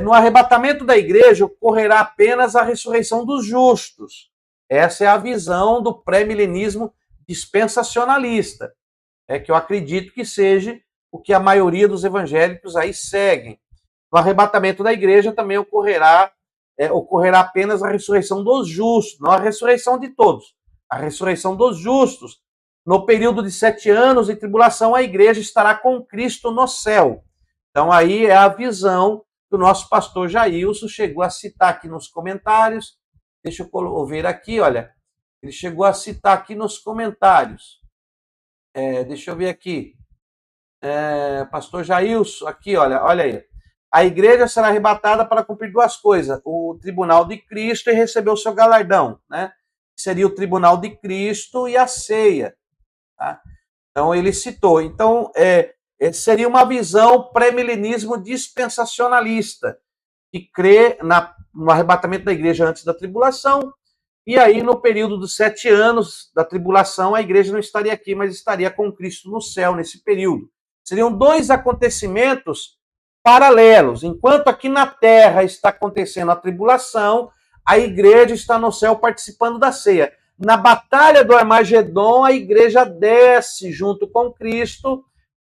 No arrebatamento da igreja, ocorrerá apenas a ressurreição dos justos. Essa é a visão do pré-milenismo dispensacionalista, que eu acredito que seja o que a maioria dos evangélicos aí seguem. No arrebatamento da igreja também ocorrerá apenas a ressurreição dos justos, não a ressurreição de todos, a ressurreição dos justos. No período de 7 anos de tribulação, a igreja estará com Cristo no céu. Então aí é a visão que o nosso pastor Jailson chegou a citar aqui nos comentários. Deixa eu ver aqui, olha. Ele chegou a citar aqui nos comentários. Deixa eu ver aqui. Pastor Jailson, aqui, olha aí. A igreja será arrebatada para cumprir duas coisas: o tribunal de Cristo e receber o seu galardão, né? Seria o tribunal de Cristo e a ceia. Tá? Então, ele citou. Então, seria uma visão pré-milenismo dispensacionalista, que crê no arrebatamento da igreja antes da tribulação, e aí no período dos 7 anos da tribulação a igreja não estaria aqui, mas estaria com Cristo no céu nesse período. Seriam dois acontecimentos paralelos. Enquanto aqui na terra está acontecendo a tribulação, a igreja está no céu participando da ceia. Na batalha do Armagedon, a igreja desce junto com Cristo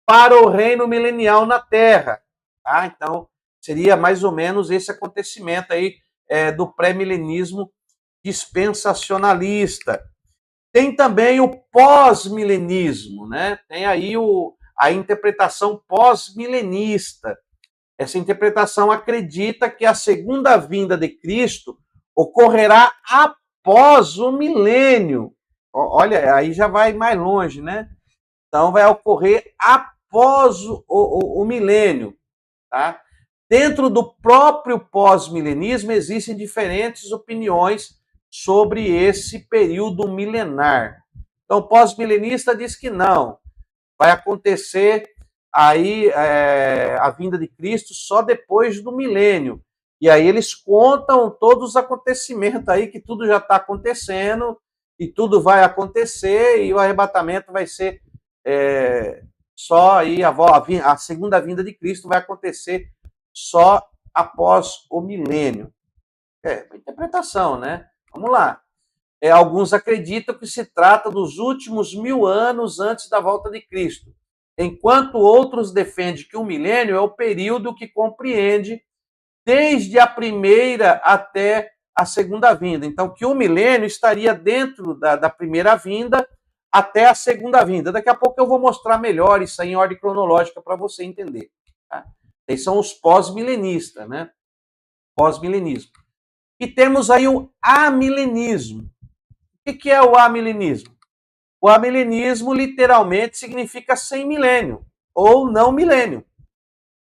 para o reino milenial na terra. Tá? Então, seria mais ou menos esse acontecimento aí do pré-milenismo dispensacionalista. Tem também o pós-milenismo, né? Tem aí a interpretação pós-milenista. Essa interpretação acredita que a segunda vinda de Cristo ocorrerá após o milênio. Olha, aí já vai mais longe, né? Então, vai ocorrer após após o milênio, tá? Dentro do próprio pós-milenismo existem diferentes opiniões sobre esse período milenar. Então, o pós-milenista diz que não, vai acontecer aí a vinda de Cristo só depois do milênio. E aí eles contam todos os acontecimentos aí, que tudo já está acontecendo, e tudo vai acontecer, e o arrebatamento vai ser só aí, a segunda vinda de Cristo vai acontecer só após o milênio. Uma interpretação, né? Vamos lá. Alguns acreditam que se trata dos últimos 1000 anos antes da volta de Cristo, enquanto outros defendem que o milênio é o período que compreende desde a primeira até a segunda vinda. Então, que o milênio estaria dentro da primeira vinda até a segunda vinda. Daqui a pouco eu vou mostrar melhor isso aí em ordem cronológica para você entender. Tá? Esses são os pós-milenistas, né? Pós-milenismo. E temos aí o amilenismo. O que é o amilenismo? O amilenismo literalmente significa sem milênio, ou não milênio.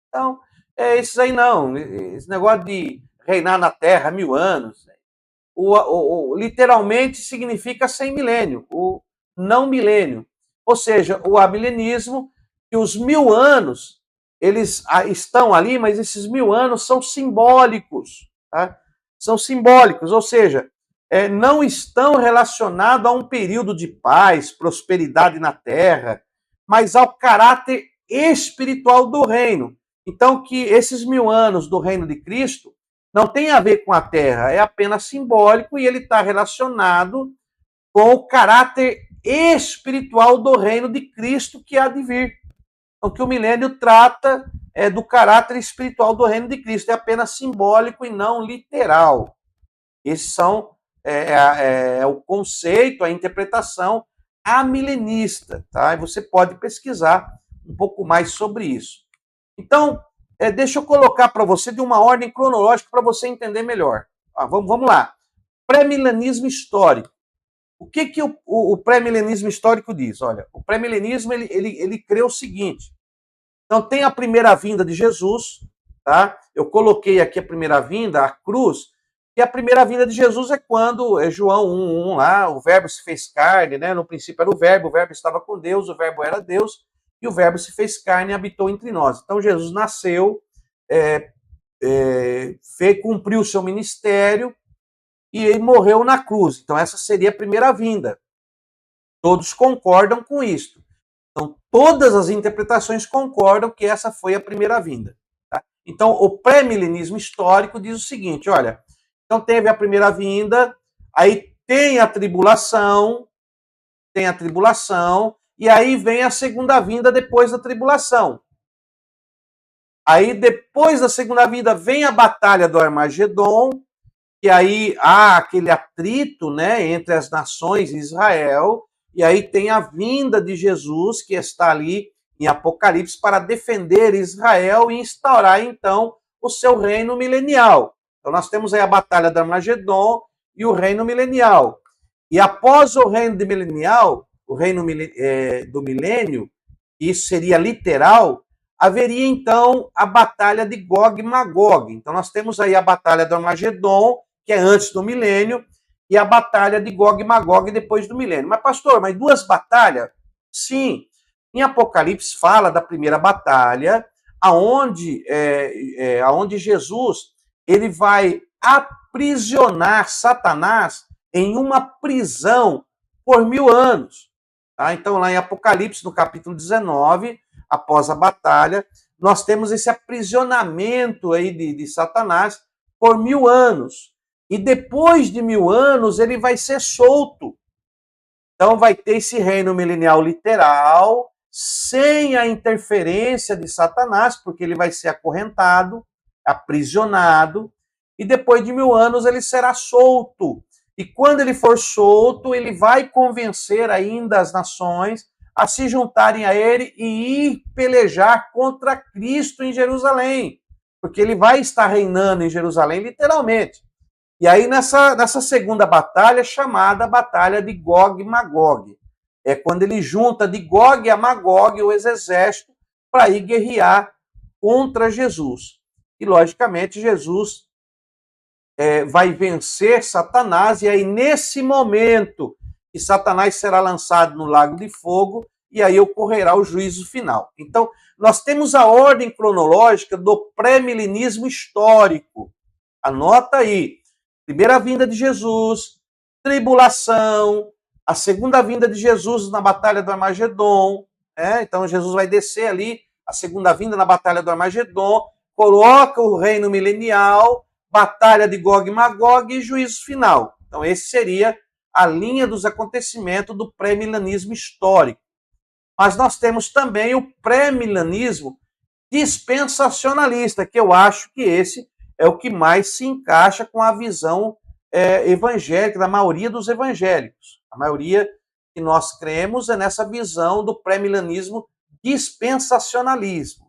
Então, esses aí não. Esse negócio de reinar na Terra 1000 anos, literalmente significa sem milênio, o não milênio. Ou seja, o amilenismo, que os 1000 anos, eles estão ali, mas esses 1000 anos são simbólicos, tá? São simbólicos, ou seja, não estão relacionados a um período de paz, prosperidade na Terra, mas ao caráter espiritual do reino. Então, que esses 1000 anos do reino de Cristo não tem a ver com a Terra, é apenas simbólico e ele está relacionado com o caráter espiritual do reino de Cristo que há de vir. Então, que o milênio trata do caráter espiritual do reino de Cristo, é apenas simbólico e não literal. Esses são o conceito, a interpretação amilenista, tá? E você pode pesquisar um pouco mais sobre isso. Então, deixa eu colocar para você de uma ordem cronológica para você entender melhor. Vamos lá. Pré-milenismo histórico. O que o pré-milenismo histórico diz? Olha, o pré-milenismo ele crê o seguinte. Então, tem a primeira vinda de Jesus, tá? Eu coloquei aqui a primeira vinda, a cruz, e a primeira vinda de Jesus é quando, João 1:1 lá, o verbo se fez carne, né? No princípio era o verbo estava com Deus, o verbo era Deus, e o verbo se fez carne e habitou entre nós. Então, Jesus nasceu, cumpriu o seu ministério e ele morreu na cruz. Então, essa seria a primeira vinda. Todos concordam com isso. Então, todas as interpretações concordam que essa foi a primeira vinda. Tá? Então, o pré-milenismo histórico diz o seguinte, olha, então teve a primeira vinda, aí tem a tribulação, e aí vem a segunda vinda depois da tribulação. Aí, depois da segunda vinda, vem a batalha do Armagedon, e aí há aquele atrito, né, entre as nações e Israel, e aí tem a vinda de Jesus, que está ali em Apocalipse, para defender Israel e instaurar, então, o seu reino milenial. Então, nós temos aí a batalha do Armagedon e o reino milenial. E após o reino milenial, o reino do milênio, isso seria literal, haveria, então, a batalha de Gog e Magog. Então, nós temos aí a batalha do Armagedon, que é antes do milênio, e a batalha de Gog e Magog depois do milênio. Mas, pastor, mas duas batalhas? Sim. Em Apocalipse fala da primeira batalha, aonde Jesus ele vai aprisionar Satanás em uma prisão por 1000 anos. Tá? Então, lá em Apocalipse, no capítulo 19, após a batalha, nós temos esse aprisionamento aí de Satanás por 1000 anos. E depois de 1000 anos, ele vai ser solto. Então, vai ter esse reino milenial literal, sem a interferência de Satanás, porque ele vai ser acorrentado, aprisionado, e depois de 1000 anos ele será solto. E quando ele for solto, ele vai convencer ainda as nações a se juntarem a ele e ir pelejar contra Cristo em Jerusalém, porque ele vai estar reinando em Jerusalém literalmente. E aí nessa segunda batalha, chamada Batalha de Gog e Magog, é quando ele junta de Gog a Magog o exército para ir guerrear contra Jesus. E, logicamente, Jesus vai vencer Satanás, e aí, nesse momento, que Satanás será lançado no lago de fogo, e aí ocorrerá o juízo final. Então, nós temos a ordem cronológica do pré-milenismo histórico. Anota aí. Primeira vinda de Jesus, tribulação, a segunda vinda de Jesus na Batalha do Armagedon. Então, Jesus vai descer ali, a segunda vinda na Batalha do Armagedon, coloca o reino milenial, Batalha de Gog e Magog e juízo final. Então, esse seria a linha dos acontecimentos do pré-milenismo histórico. Mas nós temos também o pré-milenismo dispensacionalista, que eu acho que esse é o que mais se encaixa com a visão evangélica, da maioria dos evangélicos. A maioria que nós cremos é nessa visão do pré-milenismo dispensacionalista.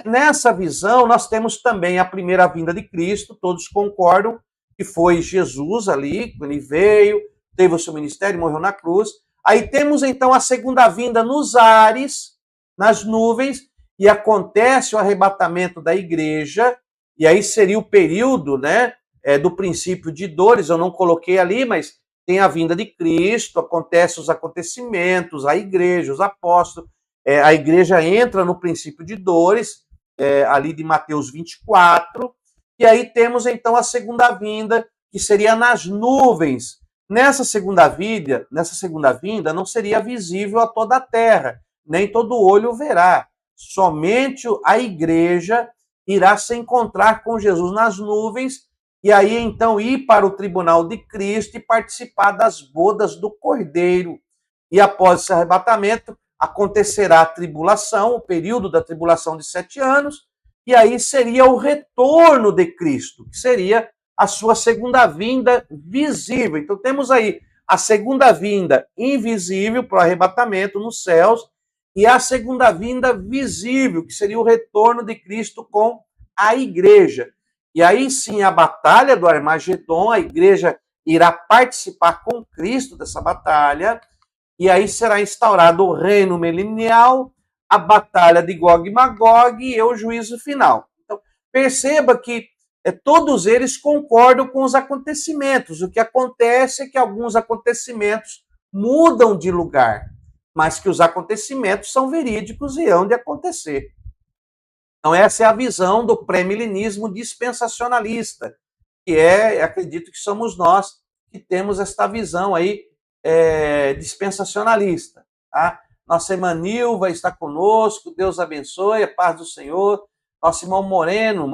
Nessa visão, nós temos também a primeira vinda de Cristo, todos concordam que foi Jesus ali, quando ele veio, teve o seu ministério, morreu na cruz. Aí temos então a segunda vinda nos ares, nas nuvens, e acontece o arrebatamento da igreja, e aí seria o período, do princípio de dores, eu não coloquei ali, mas tem a vinda de Cristo, acontecem os acontecimentos, a igreja, os apóstolos, a igreja entra no princípio de dores, ali de Mateus 24, e aí temos então a segunda vinda, que seria nas nuvens. Nessa segunda vinda não seria visível a toda a terra, nem todo olho verá. Somente a igreja irá se encontrar com Jesus nas nuvens, e aí então ir para o tribunal de Cristo e participar das bodas do Cordeiro. E após esse arrebatamento, acontecerá a tribulação, o período da tribulação de 7 anos, e aí seria o retorno de Cristo, que seria a sua segunda vinda visível. Então temos aí a segunda vinda invisível para o arrebatamento nos céus, e a segunda vinda visível, que seria o retorno de Cristo com a igreja. E aí sim, a batalha do Armagedon, a igreja irá participar com Cristo dessa batalha, e aí será instaurado o reino milenial, a batalha de Gog e Magog e o juízo final. Então, perceba que todos eles concordam com os acontecimentos. O que acontece é que alguns acontecimentos mudam de lugar, mas que os acontecimentos são verídicos e hão de acontecer. Então, essa é a visão do pré-milenismo dispensacionalista, que acredito que somos nós que temos esta visão aí dispensacionalista. Tá? Nossa irmã Nilva está conosco, Deus abençoe, a paz do Senhor. Nosso irmão Moreno,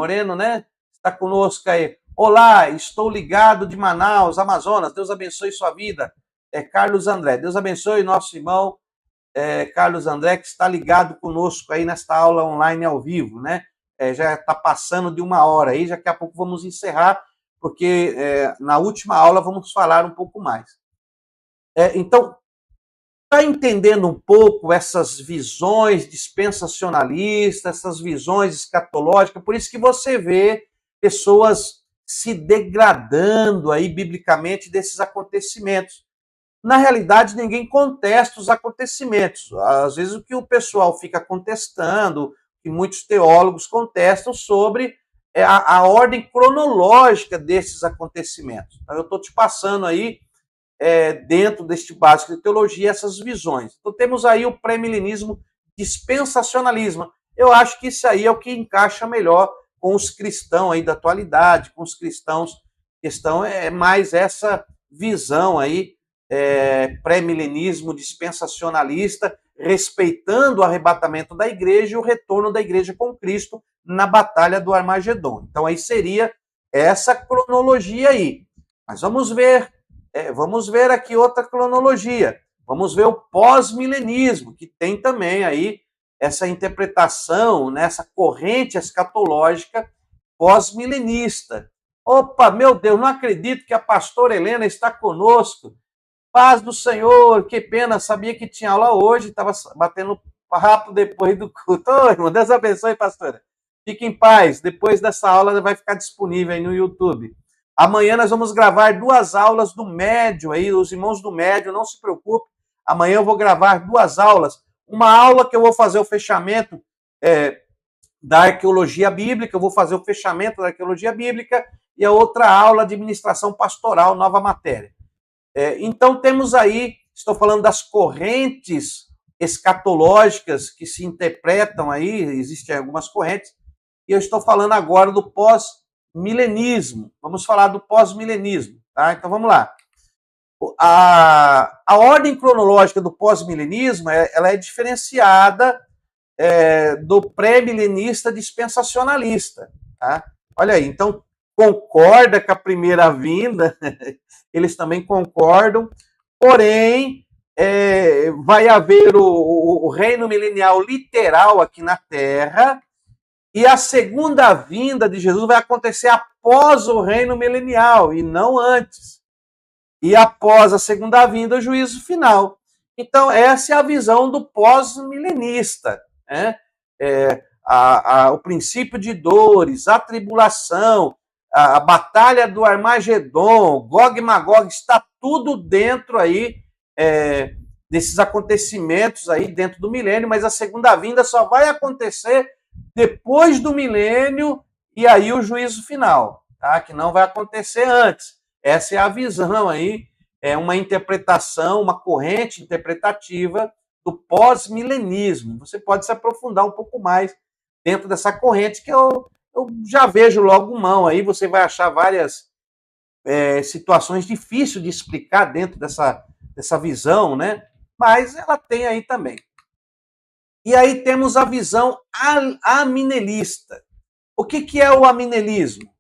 está conosco aí. Olá, estou ligado de Manaus, Amazonas, Deus abençoe sua vida. Carlos André, Deus abençoe nosso irmão Carlos André, que está ligado conosco aí nesta aula online ao vivo, já está passando de 1 hora aí, daqui a pouco vamos encerrar, porque na última aula vamos falar um pouco mais. Então, está entendendo um pouco essas visões dispensacionalistas, essas visões escatológicas? Por isso que você vê pessoas se degradando aí biblicamente desses acontecimentos. Na realidade, ninguém contesta os acontecimentos. Às vezes o que o pessoal fica contestando, que muitos teólogos contestam sobre a ordem cronológica desses acontecimentos. Então, eu estou te passando aí, dentro deste básico de teologia, essas visões. Então, temos aí o pré-milenismo dispensacionalismo. Eu acho que isso aí é o que encaixa melhor com os cristãos aí da atualidade, com os cristãos que estão mais essa visão aí, pré-milenismo dispensacionalista, respeitando o arrebatamento da igreja e o retorno da igreja com Cristo na batalha do Armagedon. Então, aí seria essa cronologia aí. Mas vamos ver aqui outra cronologia. Vamos ver o pós-milenismo, que tem também aí essa interpretação, essa corrente escatológica pós-milenista. Opa, meu Deus, não acredito que a pastora Helena está conosco. Paz do Senhor, que pena, sabia que tinha aula hoje, estava batendo papo depois do culto. Ô, irmão, Deus abençoe, pastora. Fique em paz, depois dessa aula vai ficar disponível aí no YouTube. Amanhã nós vamos gravar 2 aulas do médio aí, os irmãos do médio, não se preocupe. Amanhã eu vou gravar 2 aulas, Uma aula que eu vou fazer o fechamento da arqueologia bíblica, eu vou fazer o fechamento da arqueologia bíblica, e a outra aula de administração pastoral, nova matéria. Então temos aí, estou falando das correntes escatológicas que se interpretam aí, existem algumas correntes, e eu estou falando agora do pós-milenismo. Vamos falar do pós-milenismo, tá? Então vamos lá. A ordem cronológica do pós-milenismo ela é diferenciada do pré-milenista dispensacionalista. Tá? Olha aí, então concorda com a primeira vinda, eles também concordam, porém vai haver o reino milenial literal aqui na Terra, e a segunda vinda de Jesus vai acontecer após o reino milenial, e não antes. E após a segunda vinda, o juízo final. Então, essa é a visão do pós-milenista. Né? O princípio de dores, a tribulação, a batalha do Armagedon, Gog e Magog, está tudo dentro aí desses acontecimentos aí dentro do milênio, mas a segunda vinda só vai acontecer depois do milênio e aí o juízo final, tá? Que não vai acontecer antes. Essa é a visão aí, é uma interpretação, uma corrente interpretativa do pós-milenismo. Você pode se aprofundar um pouco mais dentro dessa corrente, que eu já vejo logo mão aí, você vai achar várias situações difíceis de explicar dentro dessa visão, né? Mas ela tem aí também. E aí temos a visão aminelista. O que é o aminelismo?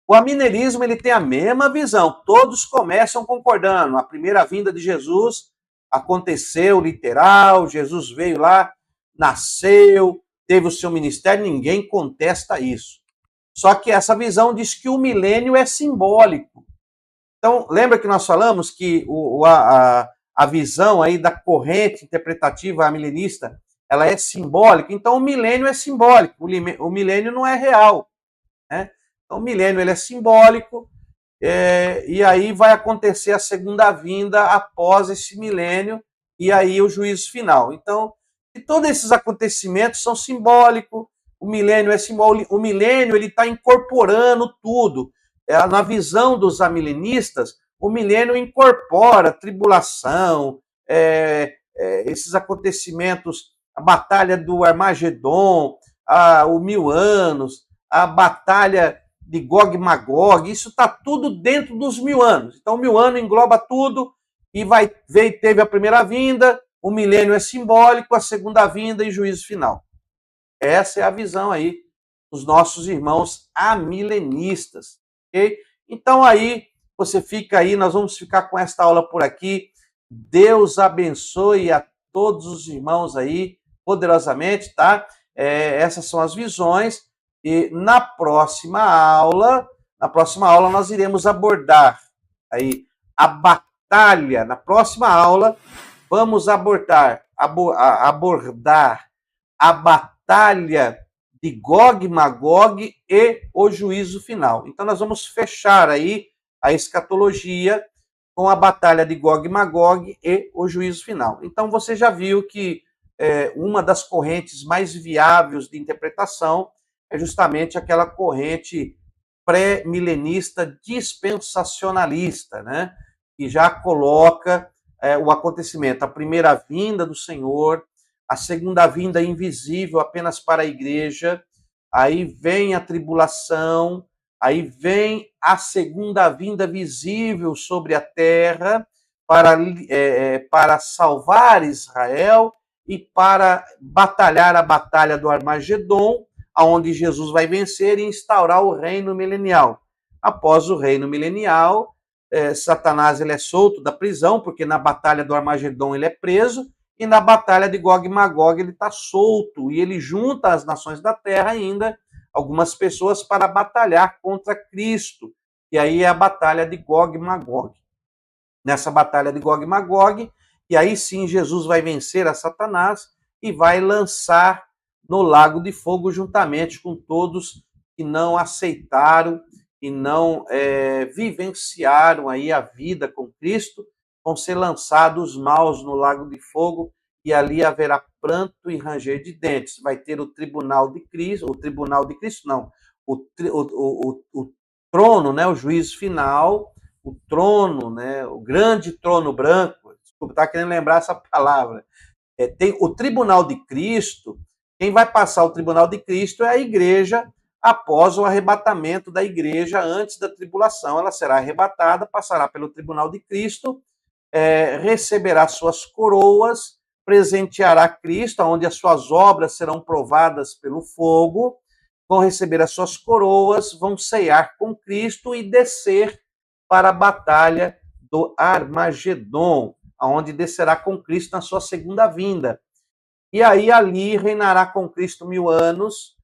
O aminelismo ele tem a mesma visão, todos começam concordando. A primeira vinda de Jesus aconteceu literal, Jesus veio lá, nasceu, teve o seu ministério, ninguém contesta isso. Só que essa visão diz que o milênio é simbólico. Então, lembra que nós falamos que a visão aí da corrente interpretativa amilenista, ela é simbólica? Então, o milênio é simbólico, o milênio não é real, né? Então, o milênio ele é simbólico, e aí vai acontecer a segunda vinda após esse milênio, e aí o juízo final. Então, todos esses acontecimentos são simbólicos, o milênio é simbólico, o milênio ele está incorporando tudo. Na visão dos amilenistas, o milênio incorpora tribulação, esses acontecimentos, a batalha do Armagedon, o 1000 anos, a batalha de Gog e Magog, isso está tudo dentro dos 1000 anos. Então, o 1000 anos engloba tudo e teve a primeira vinda, o milênio é simbólico, a segunda vinda e juízo final. Essa é a visão aí dos nossos irmãos amilenistas. Okay? Então, aí, você fica aí, nós vamos ficar com esta aula por aqui. Deus abençoe a todos os irmãos aí, poderosamente, tá? Essas são as visões. E na próxima aula nós iremos abordar aí a batalha. Na próxima aula vamos abordar a batalha de Gog e Magog e o juízo final. Então nós vamos fechar aí a escatologia com a batalha de Gog e Magog e o juízo final. Então você já viu que uma das correntes mais viáveis de interpretação é justamente aquela corrente pré-milenista dispensacionalista, né? Que já coloca o acontecimento, a primeira vinda do Senhor, a segunda vinda invisível apenas para a igreja, aí vem a tribulação, aí vem a segunda vinda visível sobre a terra para salvar Israel e para batalhar a batalha do Armagedon, onde Jesus vai vencer e instaurar o reino milenial. Após o reino milenial, Satanás ele é solto da prisão, porque na batalha do Armagedon ele é preso, e na batalha de Gog e Magog ele está solto, e ele junta as nações da terra ainda, algumas pessoas, para batalhar contra Cristo. E aí é a batalha de Gog e Magog. Nessa batalha de Gog e Magog, e aí sim Jesus vai vencer a Satanás e vai lançar no lago de fogo juntamente com todos que não aceitaram e não vivenciaram aí a vida com Cristo, vão ser lançados maus no lago de fogo, e ali haverá pranto e ranger de dentes. Vai ter o tribunal de Cristo, não, o trono, né, o juízo final, o trono, né, o grande trono branco. Desculpa, estava querendo lembrar essa palavra. Tem o tribunal de Cristo. Quem vai passar o tribunal de Cristo é a igreja após o arrebatamento da igreja antes da tribulação. Ela será arrebatada, passará pelo tribunal de Cristo, receberá suas coroas, presenteará Cristo, onde as suas obras serão provadas pelo fogo, vão receber as suas coroas, vão ceiar com Cristo e descer para a batalha do Armagedon, aonde descerá com Cristo na sua segunda vinda. E aí ali reinará com Cristo 1000 anos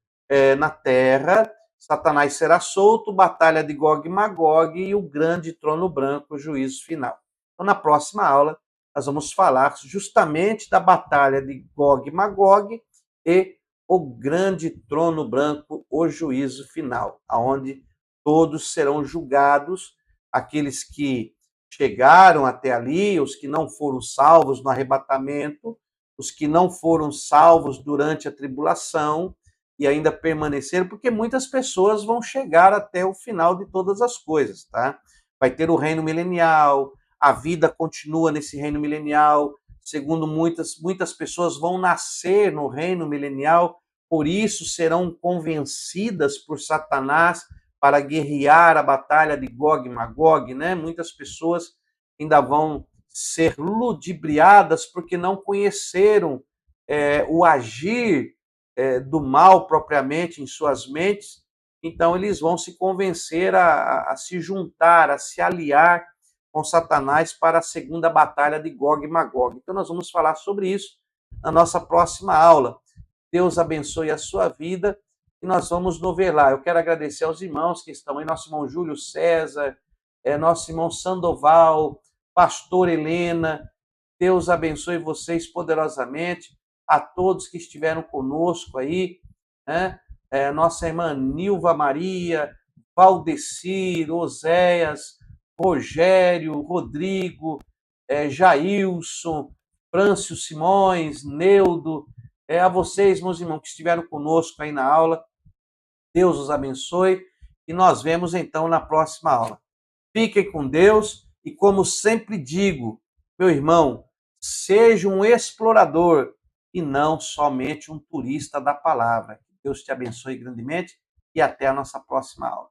na terra, Satanás será solto, batalha de Gog e Magog e o grande trono branco, o juízo final. Então, na próxima aula, nós vamos falar justamente da batalha de Gog e Magog e o grande trono branco, o juízo final, aonde todos serão julgados, aqueles que chegaram até ali, os que não foram salvos no arrebatamento, os que não foram salvos durante a tribulação e ainda permaneceram, porque muitas pessoas vão chegar até o final de todas as coisas, tá? Vai ter o reino milenial, a vida continua nesse reino milenial, segundo muitas pessoas vão nascer no reino milenial, por isso serão convencidas por Satanás para guerrear a batalha de Gog e Magog, né? Muitas pessoas ainda vão ser ludibriadas porque não conheceram o agir do mal propriamente em suas mentes, então eles vão se convencer a se juntar, a se aliar com Satanás para a segunda batalha de Gog e Magog. Então nós vamos falar sobre isso na nossa próxima aula. Deus abençoe a sua vida e nós vamos nos ver lá. Eu quero agradecer aos irmãos que estão aí, nosso irmão Júlio César, nosso irmão Sandoval, pastor Helena. Deus abençoe vocês poderosamente, a todos que estiveram conosco aí, né? Nossa irmã Nilva Maria, Valdecir, Oséias, Rogério, Rodrigo, Jailson, Frâncio Simões, Neudo, a vocês, meus irmãos, que estiveram conosco aí na aula. Deus os abençoe e nós vemos então na próxima aula. Fiquem com Deus e, como sempre digo, meu irmão, seja um explorador e não somente um turista da palavra. Deus te abençoe grandemente e até a nossa próxima aula.